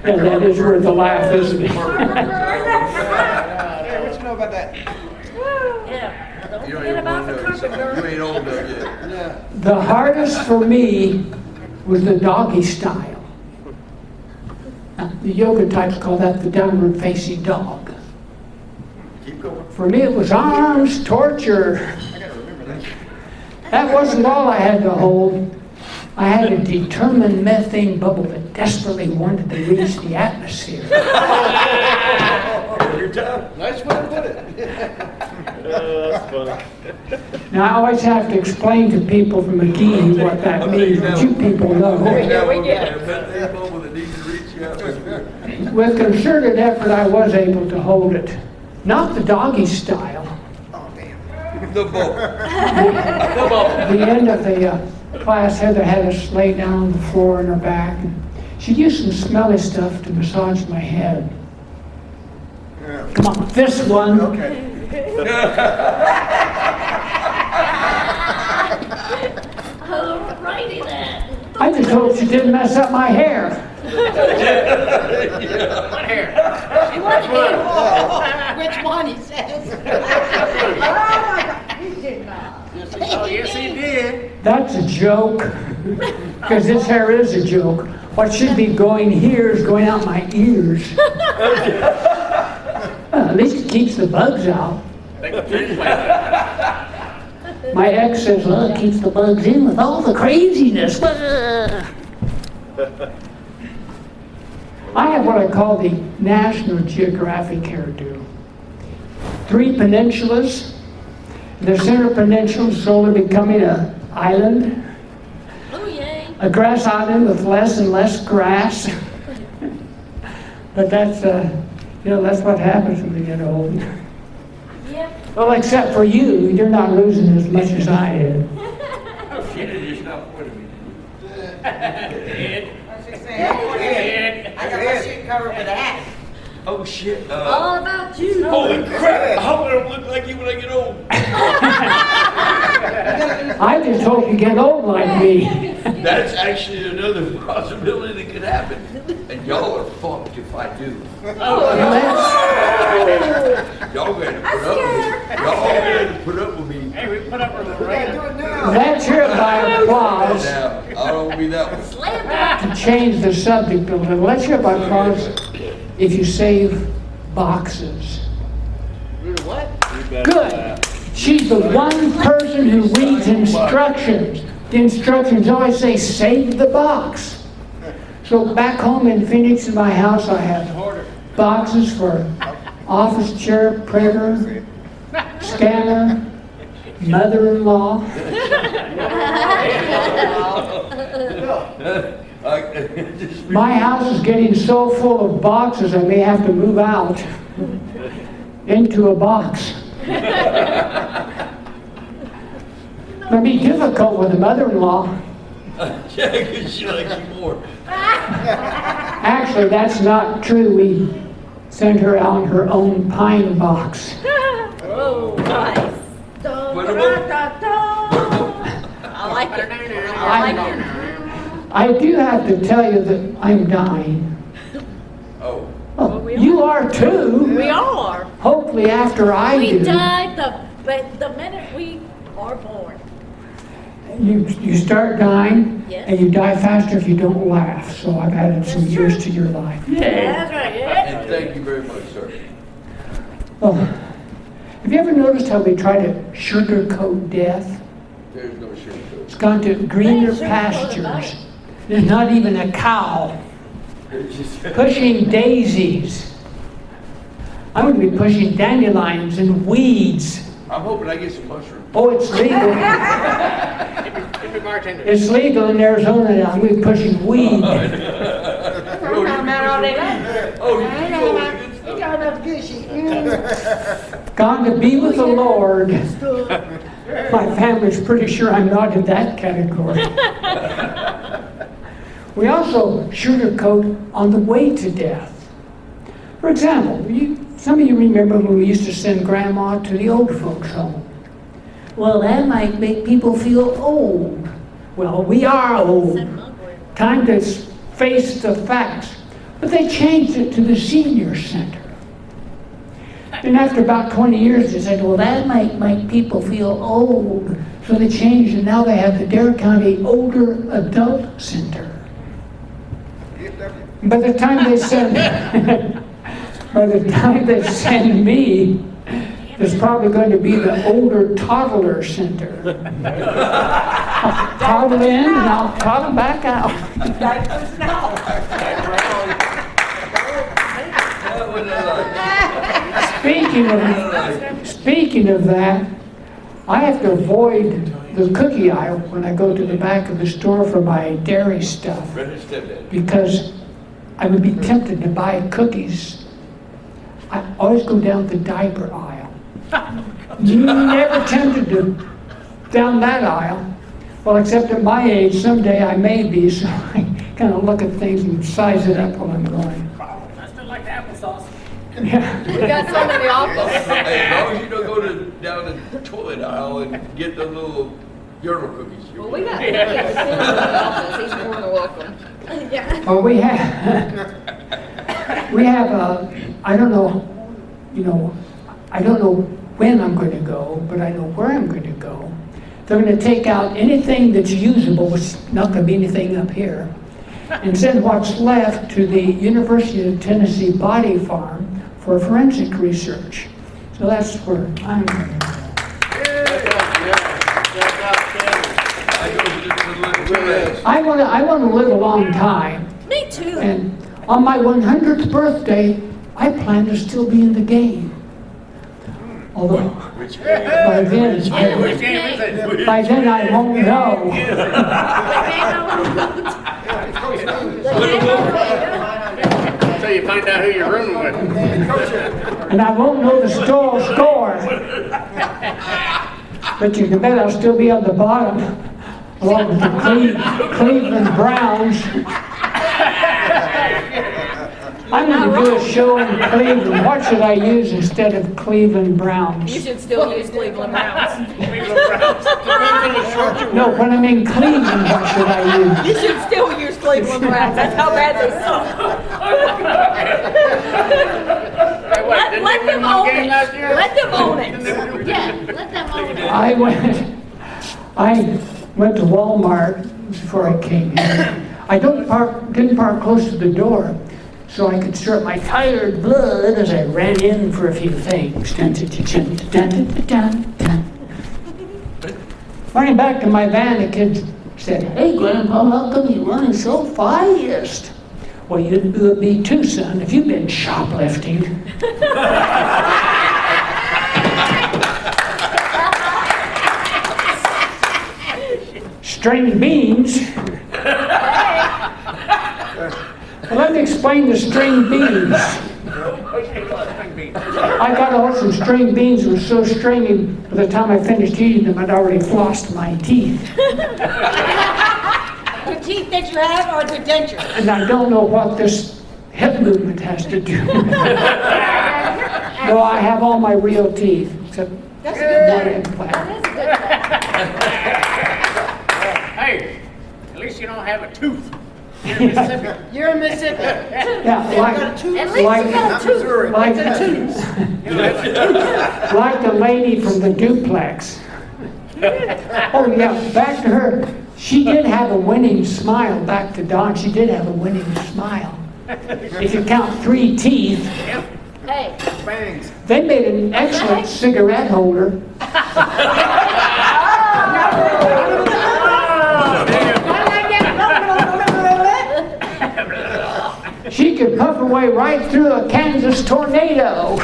And that is where the laugh is. Hey, what you know about that? Yeah. Don't You don't forget even about want the to know. carpet girl. You ain't old enough yet. Yeah. The hardest for me was the doggy style. Now, the yoga types call that the downward facing dog. Keep going. For me, it was arms torture. I gotta remember that. That wasn't all I had to hold. I had a determined methane bubble that desperately wanted to reach the atmosphere. Your time. Nice way to put it. That's funny. Now, I always have to explain to people from McGee what that means, but you people know. Yeah, we get it. That bubble that needs to reach you out. With concerted effort, I was able to hold it. Not the doggy style. Oh, damn. The bubble. At the end of the class, Heather had us lay down on the floor on her back. She used some smelly stuff to massage my head. Yeah. Come on, this one. Okay. Oh, righty then. I just hope she didn't mess up my hair. What hair? Which one, he says? Oh, yes, he did. That's a joke. Because this hair is a joke. What should be going here is going out my ears. Well, at least it keeps the bugs out. My ex says, well, it keeps the bugs in with all the craziness. I have what I call the National Geographic hairdo. 3 peninsulas. The center peninsula is slowly becoming an island. Oh, yay. A grass island with less and less grass. But that's, that's what happens when we get old. Yep. Well, except for you, you're not losing as much as I did. She did just not point at me. I got my sheet covered with a hat. Oh, shit. All about you. Holy crap! I hope I don't look like you when I get old. I just hope you get old like me. That's actually another possibility that it happen. And y'all are fucked if I do. Y'all gonna put up with it. Y'all gonna put up with me. Hey, we put up with the Do rain. it now. Let's hear it by applause. Now, I don't be that one. To change the subject a little, let's hear by applause if you save boxes. What? Good. She's the one person who reads instructions. The instructions always say, save the box. So back home in Phoenix in my house, I have boxes for office chair, printer, scanner, mother-in-law. My house is getting so full of boxes, I may have to move out into a box. It'll be difficult with a mother-in-law. Yeah, because she likes you more. Actually, that's not true. We sent her out in her own pine box. Oh, nice. Put 'em up. I like it. I like it. I do have to tell you that I'm dying. Oh. Oh, you are too. We all are. Hopefully after I We do. died the minute we are born. You start dying, Yes. and you die faster if you don't laugh. So I've added some That's years true. to your life. That's right. And thank you very much, sir. Oh, have you ever noticed how they try to sugarcoat death? There's no sugarcoat. It's gone to greener They sugarcoat pastures. life. There's not even a cow It's just- pushing daisies. I'm going to be pushing dandelions and weeds. I'm hoping I get some mushrooms. Oh, it's legal. Give me bartender. It's legal in Arizona now. I'm going to be pushing weed. Oh, you know You got enough gushy. Gone to be with the Lord. My family's pretty sure I'm not in that category. We also sugarcoat on the way to death. For example, some of you remember when we used to send Grandma to the old folks' home. Well, that might make people feel old. Well, we are old. Time to face the facts. But they changed it to the senior center. And after about 20 years, they said, well, that might make people feel old. So they changed it. Now they have the Dare County Older Adult Center. By the time they send, me, there's probably going to be the Older Toddler Center. I'll toddle in and I'll toddle back out. Diapers now. Speaking of that, I have to avoid the cookie aisle when I go to the back of the store for my dairy stuff Brenda stepdad. because I would be tempted to buy cookies. I always go down the diaper aisle. Never tempted to down that aisle. Well, except at my age, someday I may be, so I kind of look at things and size it up while I'm going. I still like the applesauce. Yeah. We got some in the office. Hey, as long as you don't go down the toilet aisle and get the little urinal cookies. Well, we got in the office. He's more than welcome. Yeah. Well, we have I don't know, I don't know when I'm going to go, but I know where I'm going to go. They're going to take out anything that's usable, which is not going to be anything up here, and send what's left to the University of Tennessee Body Farm for forensic research. So that's where I'm going to go. I want to live a long time. Me too. And on my 100th birthday, I plan to still be in the game. Although Which by then, Which game is it? by then I won't know. Until you find out who you're rooming with. And I won't know the score. But you can bet I'll still be on the bottom, along with the Cleveland Browns. I'm going to do a show in Cleveland. What should I use instead of Cleveland Browns? You should still use Cleveland Browns. Cleveland Browns. No, when I'm in Cleveland, what should I use? You should still use Cleveland Browns. That's how bad they suck. Hey, what, didn't they Let win them one own game it. last year? Let them own it. Yeah, let them own it. I went to Walmart before I came here. I didn't park close to the door, so I could start my tired blood as I ran in for a few things. Running back to my van, the kid said, "Hey, Grandpa, how come you running so fast?" "Well, you'd be too, son, if you've been shoplifting." String beans. Well, let me explain the string beans. I got all some string beans that were so stringy, by the time I finished eating them, I'd already flossed my teeth. The teeth that you have are the dentures. And I don't know what this hip movement has to do with it. Though I have all my real teeth, except That's a good one thing. implant. That is a good thing. Hey, at least you don't have a tooth. You're in Mississippi. You're in Mississippi. Yeah, They've got a tooth. At least you got a tooth. Missouri. like the lady from the duplex. Oh yeah, back to her. She did have a winning smile. Back to Dawn, she did have a winning smile. If you count 3 teeth, Hey, Bangs. they made an excellent cigarette holder. She could puff her way right through a Kansas tornado.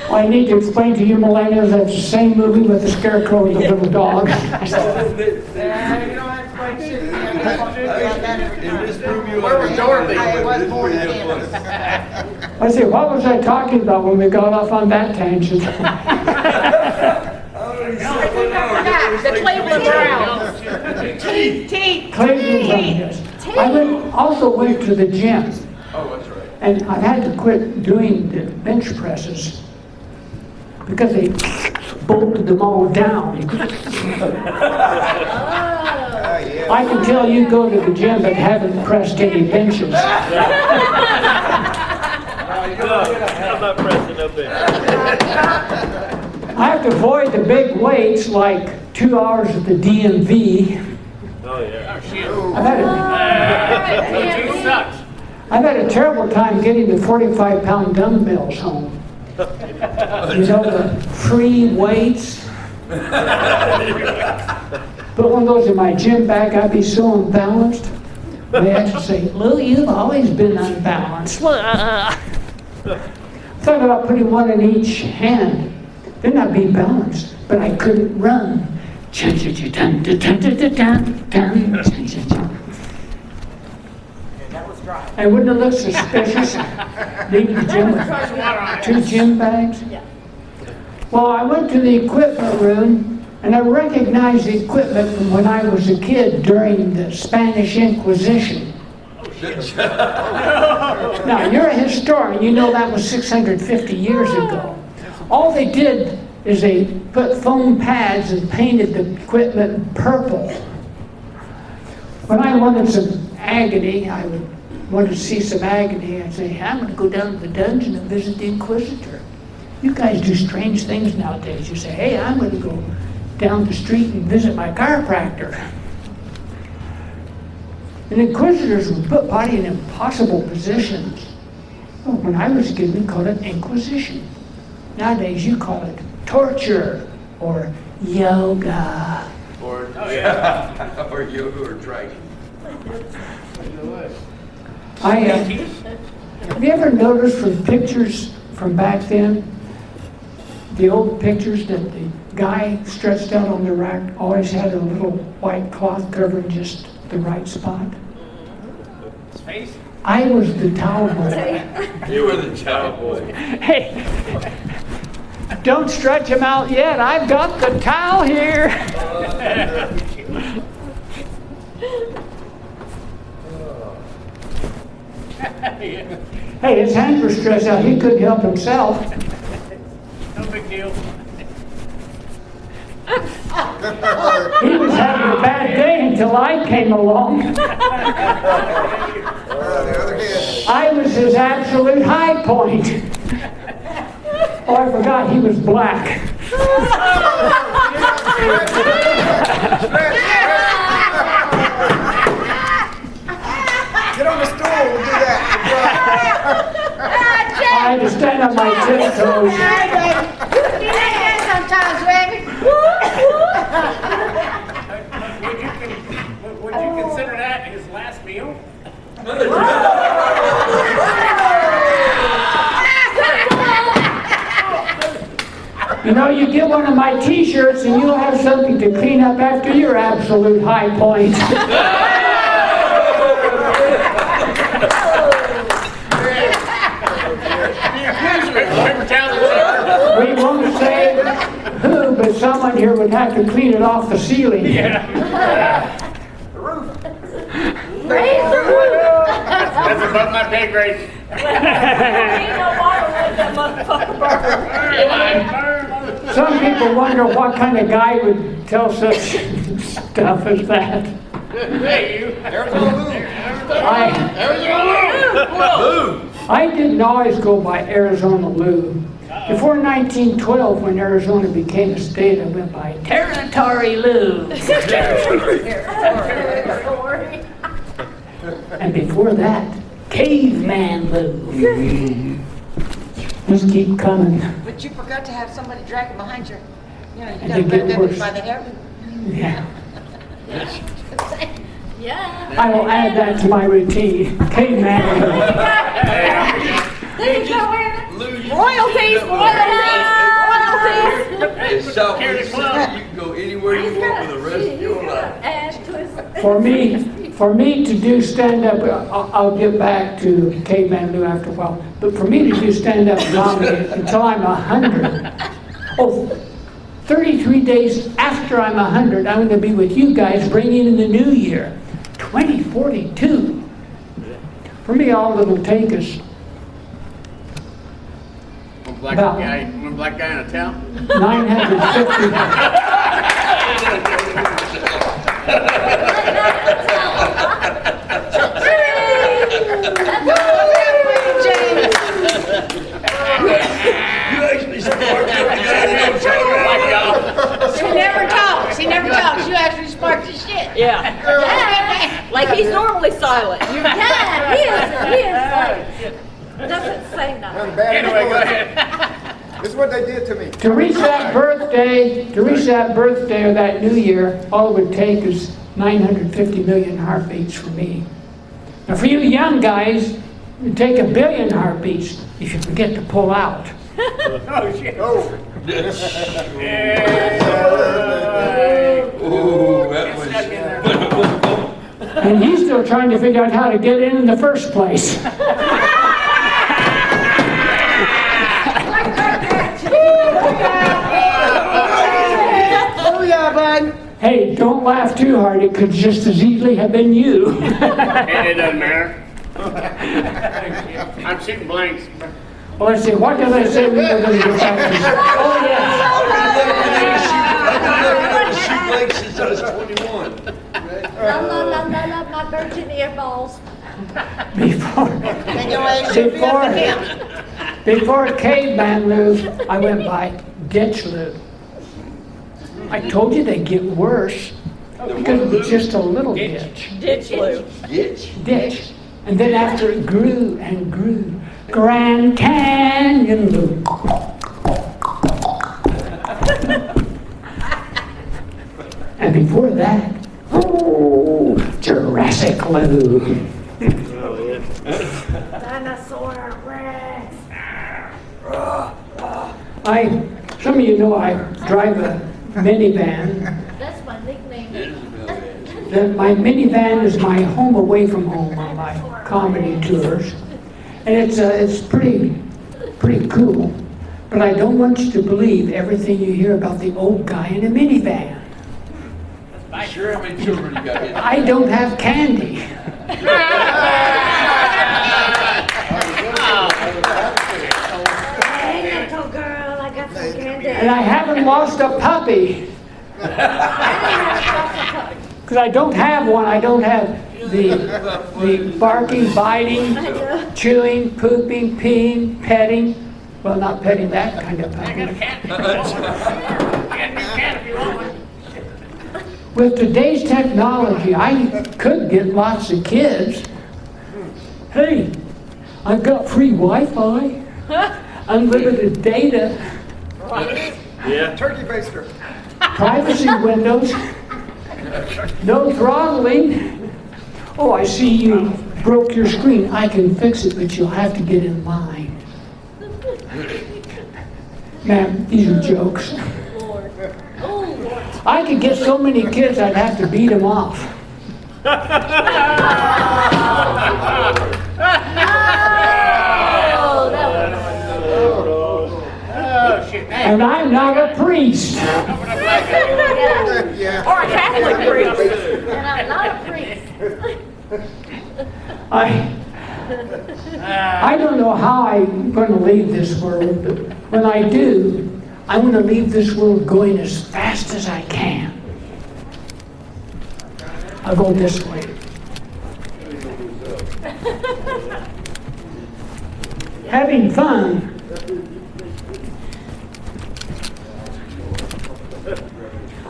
Well, I need to explain to you millennials that's the same movie with the scarecrow and the little dog. You don't have to explain shit to me. I guess I'll figure out that every In time. this room, you Where was Dorothy? I was born in This is pretty Kansas. Let's see, what was I talking about when we got off on that tangent? The Cleveland Browns. Teeth. Cleveland Browns. I also went to the gym, Oh, that's right. and I've had to quit doing the bench presses because they bolted them all down. I can tell you go to the gym but haven't pressed any benches. I'm not pressing no bench. I have to avoid the big weights like 2 hours at the DMV. Oh, yeah. I've had a terrible time getting the 45-pound dumbbells home. You know, the free weights. Put one of those in my gym bag, I'd be so unbalanced. They had to say, "Lou, you've always been unbalanced." Thought about putting one in each hand. Then I'd be balanced, but I couldn't run. And wouldn't it look suspicious? Leaving the gym with 2 gym bags? Well, I went to the equipment room and I recognized the equipment from when I was a kid during the Spanish Inquisition. Now, you're a historian, you know that was 650 years ago. All they did is they put foam pads and painted the equipment purple. When I wanted some agony, I would want to see some agony, I'd say, "Hey, I'm going to go down to the dungeon and visit the Inquisitor." You guys do strange things nowadays. You say, "Hey, I'm going to go down the street and visit my chiropractor." And inquisitors would put body in impossible positions. Well, when I was a kid, we called it Inquisition. Nowadays, you call it torture or yoga. Or, or yoga or trike. Have you ever noticed from pictures from back then, the old pictures, that the guy stretched out on the rack always had a little white cloth covering just the right spot? I was the towel boy. You were the child boy. Hey, don't stretch him out yet. I've got the towel here. Hey, his hands were stretched out. He couldn't help himself. No big deal. He was having a bad day until I came along. The other head. I was his absolute high point. Oh, I forgot he was black. Get on the stool, we'll do that. I had to stand on my tiptoes. Sometimes, baby. Would you consider that his last meal? You know, you get one of my t-shirts and you'll have something to clean up after your absolute high point. We won't say who, but someone here would have to clean it off the ceiling. That's above my pay grade. Ain't no water let that motherfucker burn. Some people wonder what kind of guy would tell such stuff as that. Hey, you. I didn't always go by Arizona Lou. Before 1912, when Arizona became a state, I went by Territory Lou. And before that, Caveman Lou. Just keep coming. But you forgot to have somebody dragging behind you. You know, you And gotta they grab get them worse. by the hair. Yeah. Yeah. I will add that to my routine. Caveman Lou. There you go, Aaron. Royalties, It's Southwest, you can go anywhere you want for the rest of your life. Add to his. For me to do stand-up, I'll get back to Caveman Lou after a while, but for me to do stand-up comedy until I'm 100, 33 days after I'm 100, I'm going to be with you guys bringing in the new year, 2042. For me, all it'll take is One black guy in a town. 950. You actually sparked up the guy that don't talk. She never talks. She never talks. You actually sparked his shit. Yeah. Like he's normally silent. Yeah, he is like, doesn't say nothing. Anyway, go ahead. This is what they did to me. To reach that birthday or that new year, all it would take is 950 million heartbeats for me. Now for you young guys, it'd take 1 billion heartbeats if you forget to pull out. Oh, shit. Oh. Oh, that was. And he's still trying to figure out how to get in the first place. Oh yeah, bud. Hey, don't laugh too hard. It could just as easily have been you. It doesn't matter. I'm shooting blanks. Well, let's see. What did I say we were going to get back to? Oh, yes. Shoot like since I was 21. Love my virgin earballs. Before Caveman Lou, I went by Ditch Lou. I told you they'd get worse because it was just a little ditch. Ditch Lou. Ditch. And then after it grew and grew, Grand Canyon Lou. And before that, Jurassic Lou. Dinosaur Rex. Some of you know I drive a minivan. That's my nickname. My minivan is my home away from home on my comedy tours. And it's pretty cool. But I don't want you to believe everything you hear about the old guy in a minivan. Sure, how many children you got here? I don't have candy. Hey, little girl, I got some candy. And I haven't lost a puppy. Because I don't have one. I don't have the barking, biting, chewing, pooping, peeing, petting. Well, not petting, that kind of puppy. With today's technology, I could get lots of kids. Hey, I've got free Wi-Fi, unlimited data, Yeah. Turkey baster. privacy windows, no throttling. Oh, I see you broke your screen. I can fix it, but you'll have to get in line. Ma'am, these are jokes. I could get so many kids I'd have to beat them off. Oh, shit. Hey, And I'm not a priest. Yeah. Or a Catholic priest. And I'm not a priest. I don't know how I'm going to leave this world, but when I do, I'm going to leave this world going as fast as I can. I'll go this way. Having fun.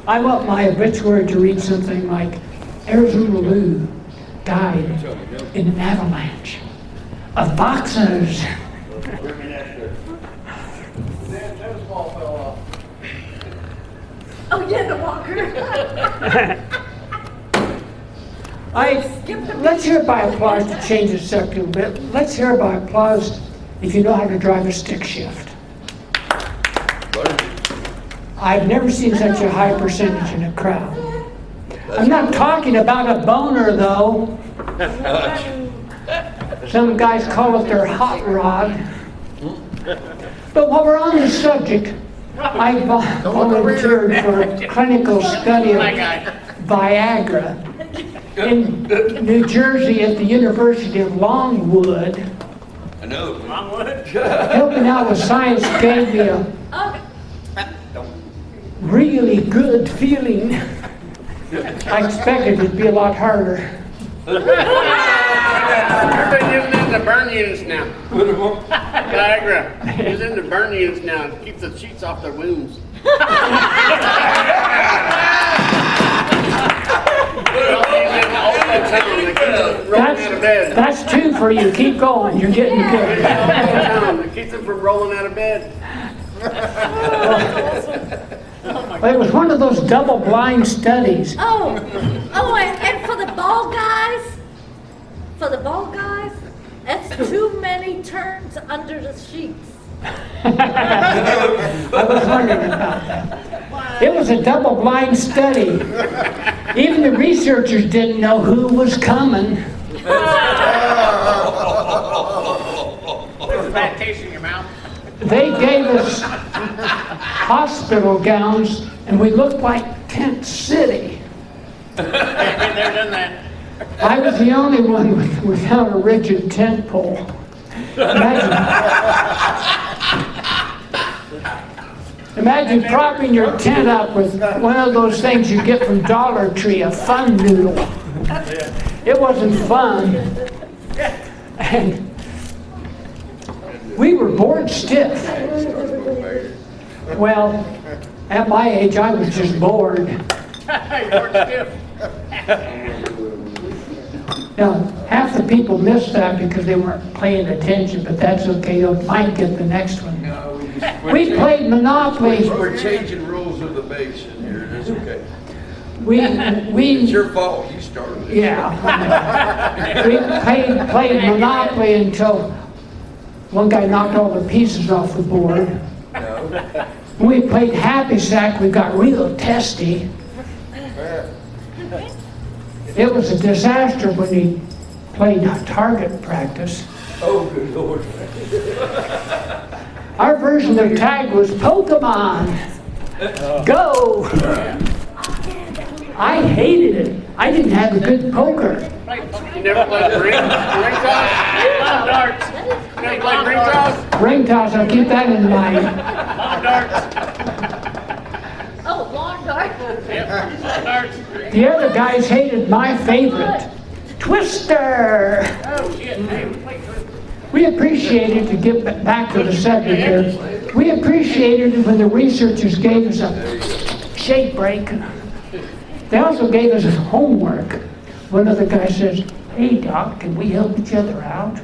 I want my obituary to read something like, Arizona Lou died in an avalanche of boxers. Oh, yeah, the walker. Let's hear it by applause to change the subject a bit. Let's hear it by applause if you know how to drive a stick shift. I've never seen such a high percentage in a crowd. I'm not talking about a boner, though. Some guys call it their hot rod. But while we're on the subject, I volunteered for a clinical study of Viagra in New Jersey at the University of Longwood. I know. Helping out with science gave me a really good feeling. I expected it to be a lot harder. Everybody's using it in the burn units now. Viagra. Using it in the burn units now to keep the sheets off their wounds. That's two for you. Keep going. You're getting good. It keeps them from rolling out of bed. It was one of those double-blind studies. And for the bald guys, that's too many turns under the sheets. I was wondering about that. It was a double-blind study. Even the researchers didn't know who was coming. There's a bad taste in your mouth. They gave us hospital gowns, and we looked like Tent City. Been there, done that. I was the only one without a rigid tent pole. Imagine propping your tent up with one of those things you get from Dollar Tree, a fun noodle. It wasn't fun. And we were bored stiff. Well, at my age, I was just bored. Now, half the people missed that because they weren't paying attention, but that's okay. They might get the next one. We played Monopoly. We're changing rules of the base in here. It's okay. It's your fault. You started it. Yeah. We played Monopoly until one guy knocked all the pieces off the board. No. When we played Happy Sack, we got real testy. It was a disaster when we played target practice. Oh, good Lord. Our version of tag was Pokemon. Go! I hated it. I didn't have a good poker. You never played ring toss? Long darts. You never played ring toss? Ring toss, I'll keep that in mind. Long darts. Oh, lawn dart. The other guys hated my favorite, Twister. We appreciated, to get back to the subject here, we appreciated it when the researchers gave us a shake break. They also gave us homework. One of the guys says, "Hey Doc, can we help each other out?"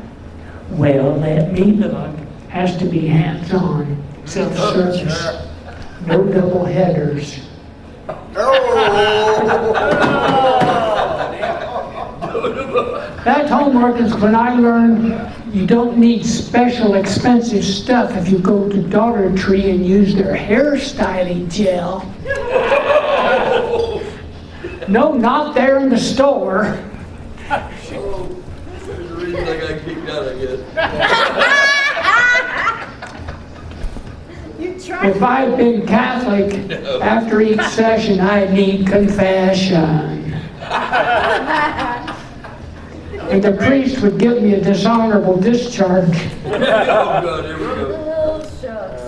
"Well, let me look." Has to be hands-on, self-service, no double headers. That homework is when I learned you don't need special expensive stuff if you go to Dollar Tree and use their hairstyling gel. No, not there in the store. There's a reason I got kicked out, I guess. If I'd been Catholic, after each session, I'd need confession. And the priest would give me a dishonorable discharge. Oh, God, here we go. Oh, shucks.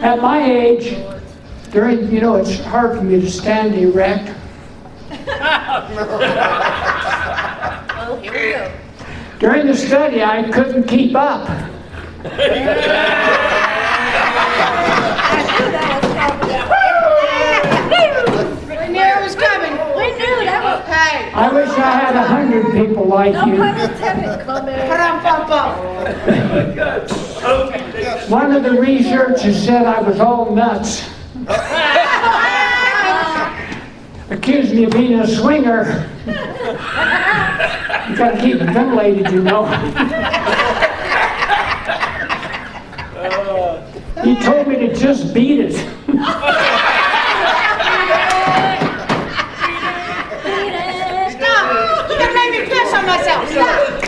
At my age, it's hard for me to stand erect. Oh, here we go. During the study, I couldn't keep up. We knew it was coming. We knew that was. Hey, I wish I had 100 people like No you. pun intended, come in. One of the researchers said I was all nuts. Accused me of being a swinger. You gotta keep it ventilated, you know. He told me to just beat it. stop. You're gonna make me piss on myself. Stop.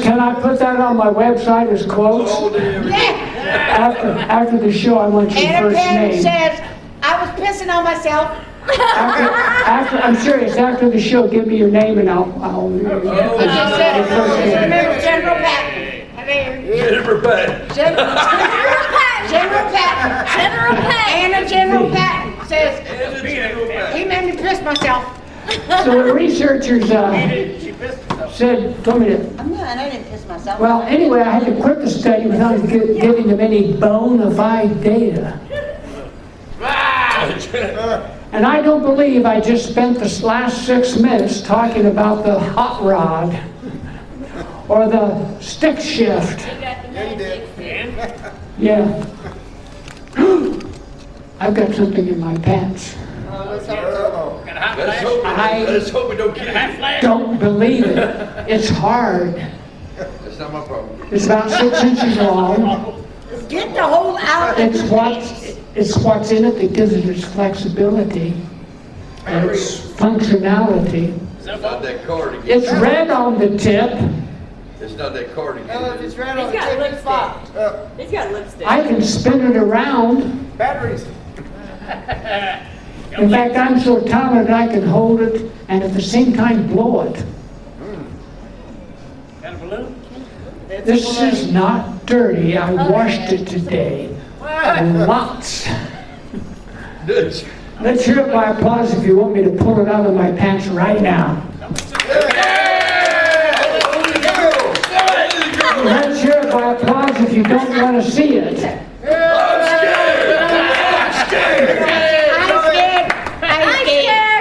Can I put that on my website as quotes? Yeah. After the show, I want your Anna first Penn name. says, I was pissing on myself. I'm serious. After the show, give me your name and I'll I just said it. your first name. Remember General Patton. I mean, Jennifer Patton. General Patton. General Patton. Anna General Patton says, he made me piss myself. So the researchers told me to. I'm not, I didn't piss myself. Well, anyway, I had to quit the study without giving them any bona fide data. And I don't believe I just spent the last 6 minutes talking about the hot rod or the stick shift. Yeah. I've got something in my pants. Let's hope we don't get it. Don't believe it. It's hard. That's not my problem. It's about 6 inches long. Get the hole out. It's what's in it that gives it its flexibility and its functionality. It's not that card again. It's red on the tip. It's not that card again. Oh, if it's red on He's the got tip, it's lipstick. fucked. He's got lipstick. I can spin it around. Batteries. In fact, I'm so talented I can hold it and at the same time blow it. Got a balloon? This is not dirty. I washed it today. Lots. Dutch. Let's hear it by applause if you want me to pull it out of my pants right now. Let's hear it by applause if you don't want to see it. I'm scared.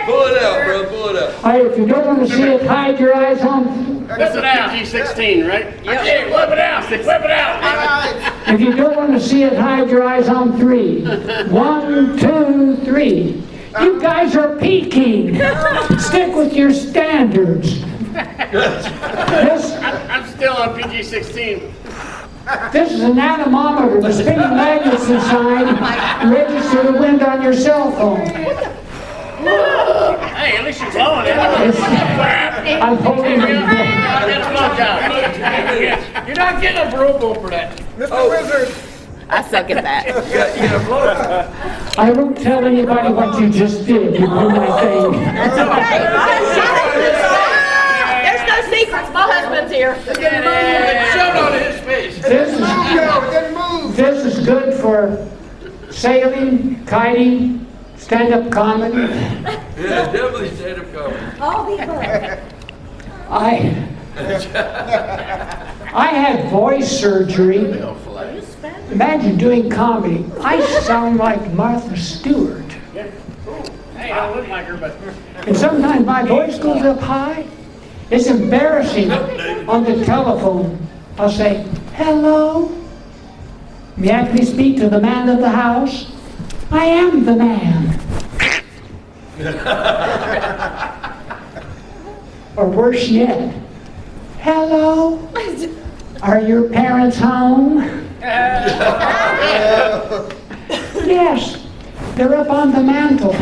Pull it out, bro. Pull it out. All right, if you don't want to see it, hide your eyes on. This is PG-16, right? Yep. Okay, whip it out. Whip it out. If you don't want to see it, hide your eyes on 3. 1, 2, 3. You guys are peaking. Stick with your standards. I'm still on PG-16. This is an anemometer. The spinning magnets inside register the wind on your cell phone. Hey, at least you're blowing it. I'm holding it. You're not getting a Pro for that. Mr. Wizard. I suck at that. You got a blow. I won't tell anybody what you just did. You know my thing. That's okay. There's no secrets. My husband's here. Shove it on his face. This is, Yo, it didn't move. this is good for sailing, kiting, stand-up comedy. Yeah, definitely stand-up comedy. All the above. I had voice surgery. Imagine doing comedy. I sound like Martha Stewart. Hey, I don't look like her, but. And sometimes my voice goes up high. It's embarrassing on the telephone. I'll say, hello? May I please speak to the man of the house? I am the man. Or worse yet, hello? Are your parents home? Yes, they're up on the mantle.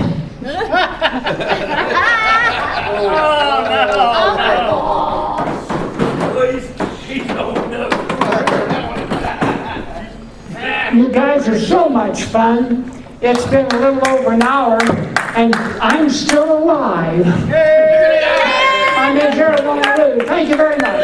You guys are so much fun. It's been a little over an hour, and I'm still alive. I'm Israel Lou. Thank you very much.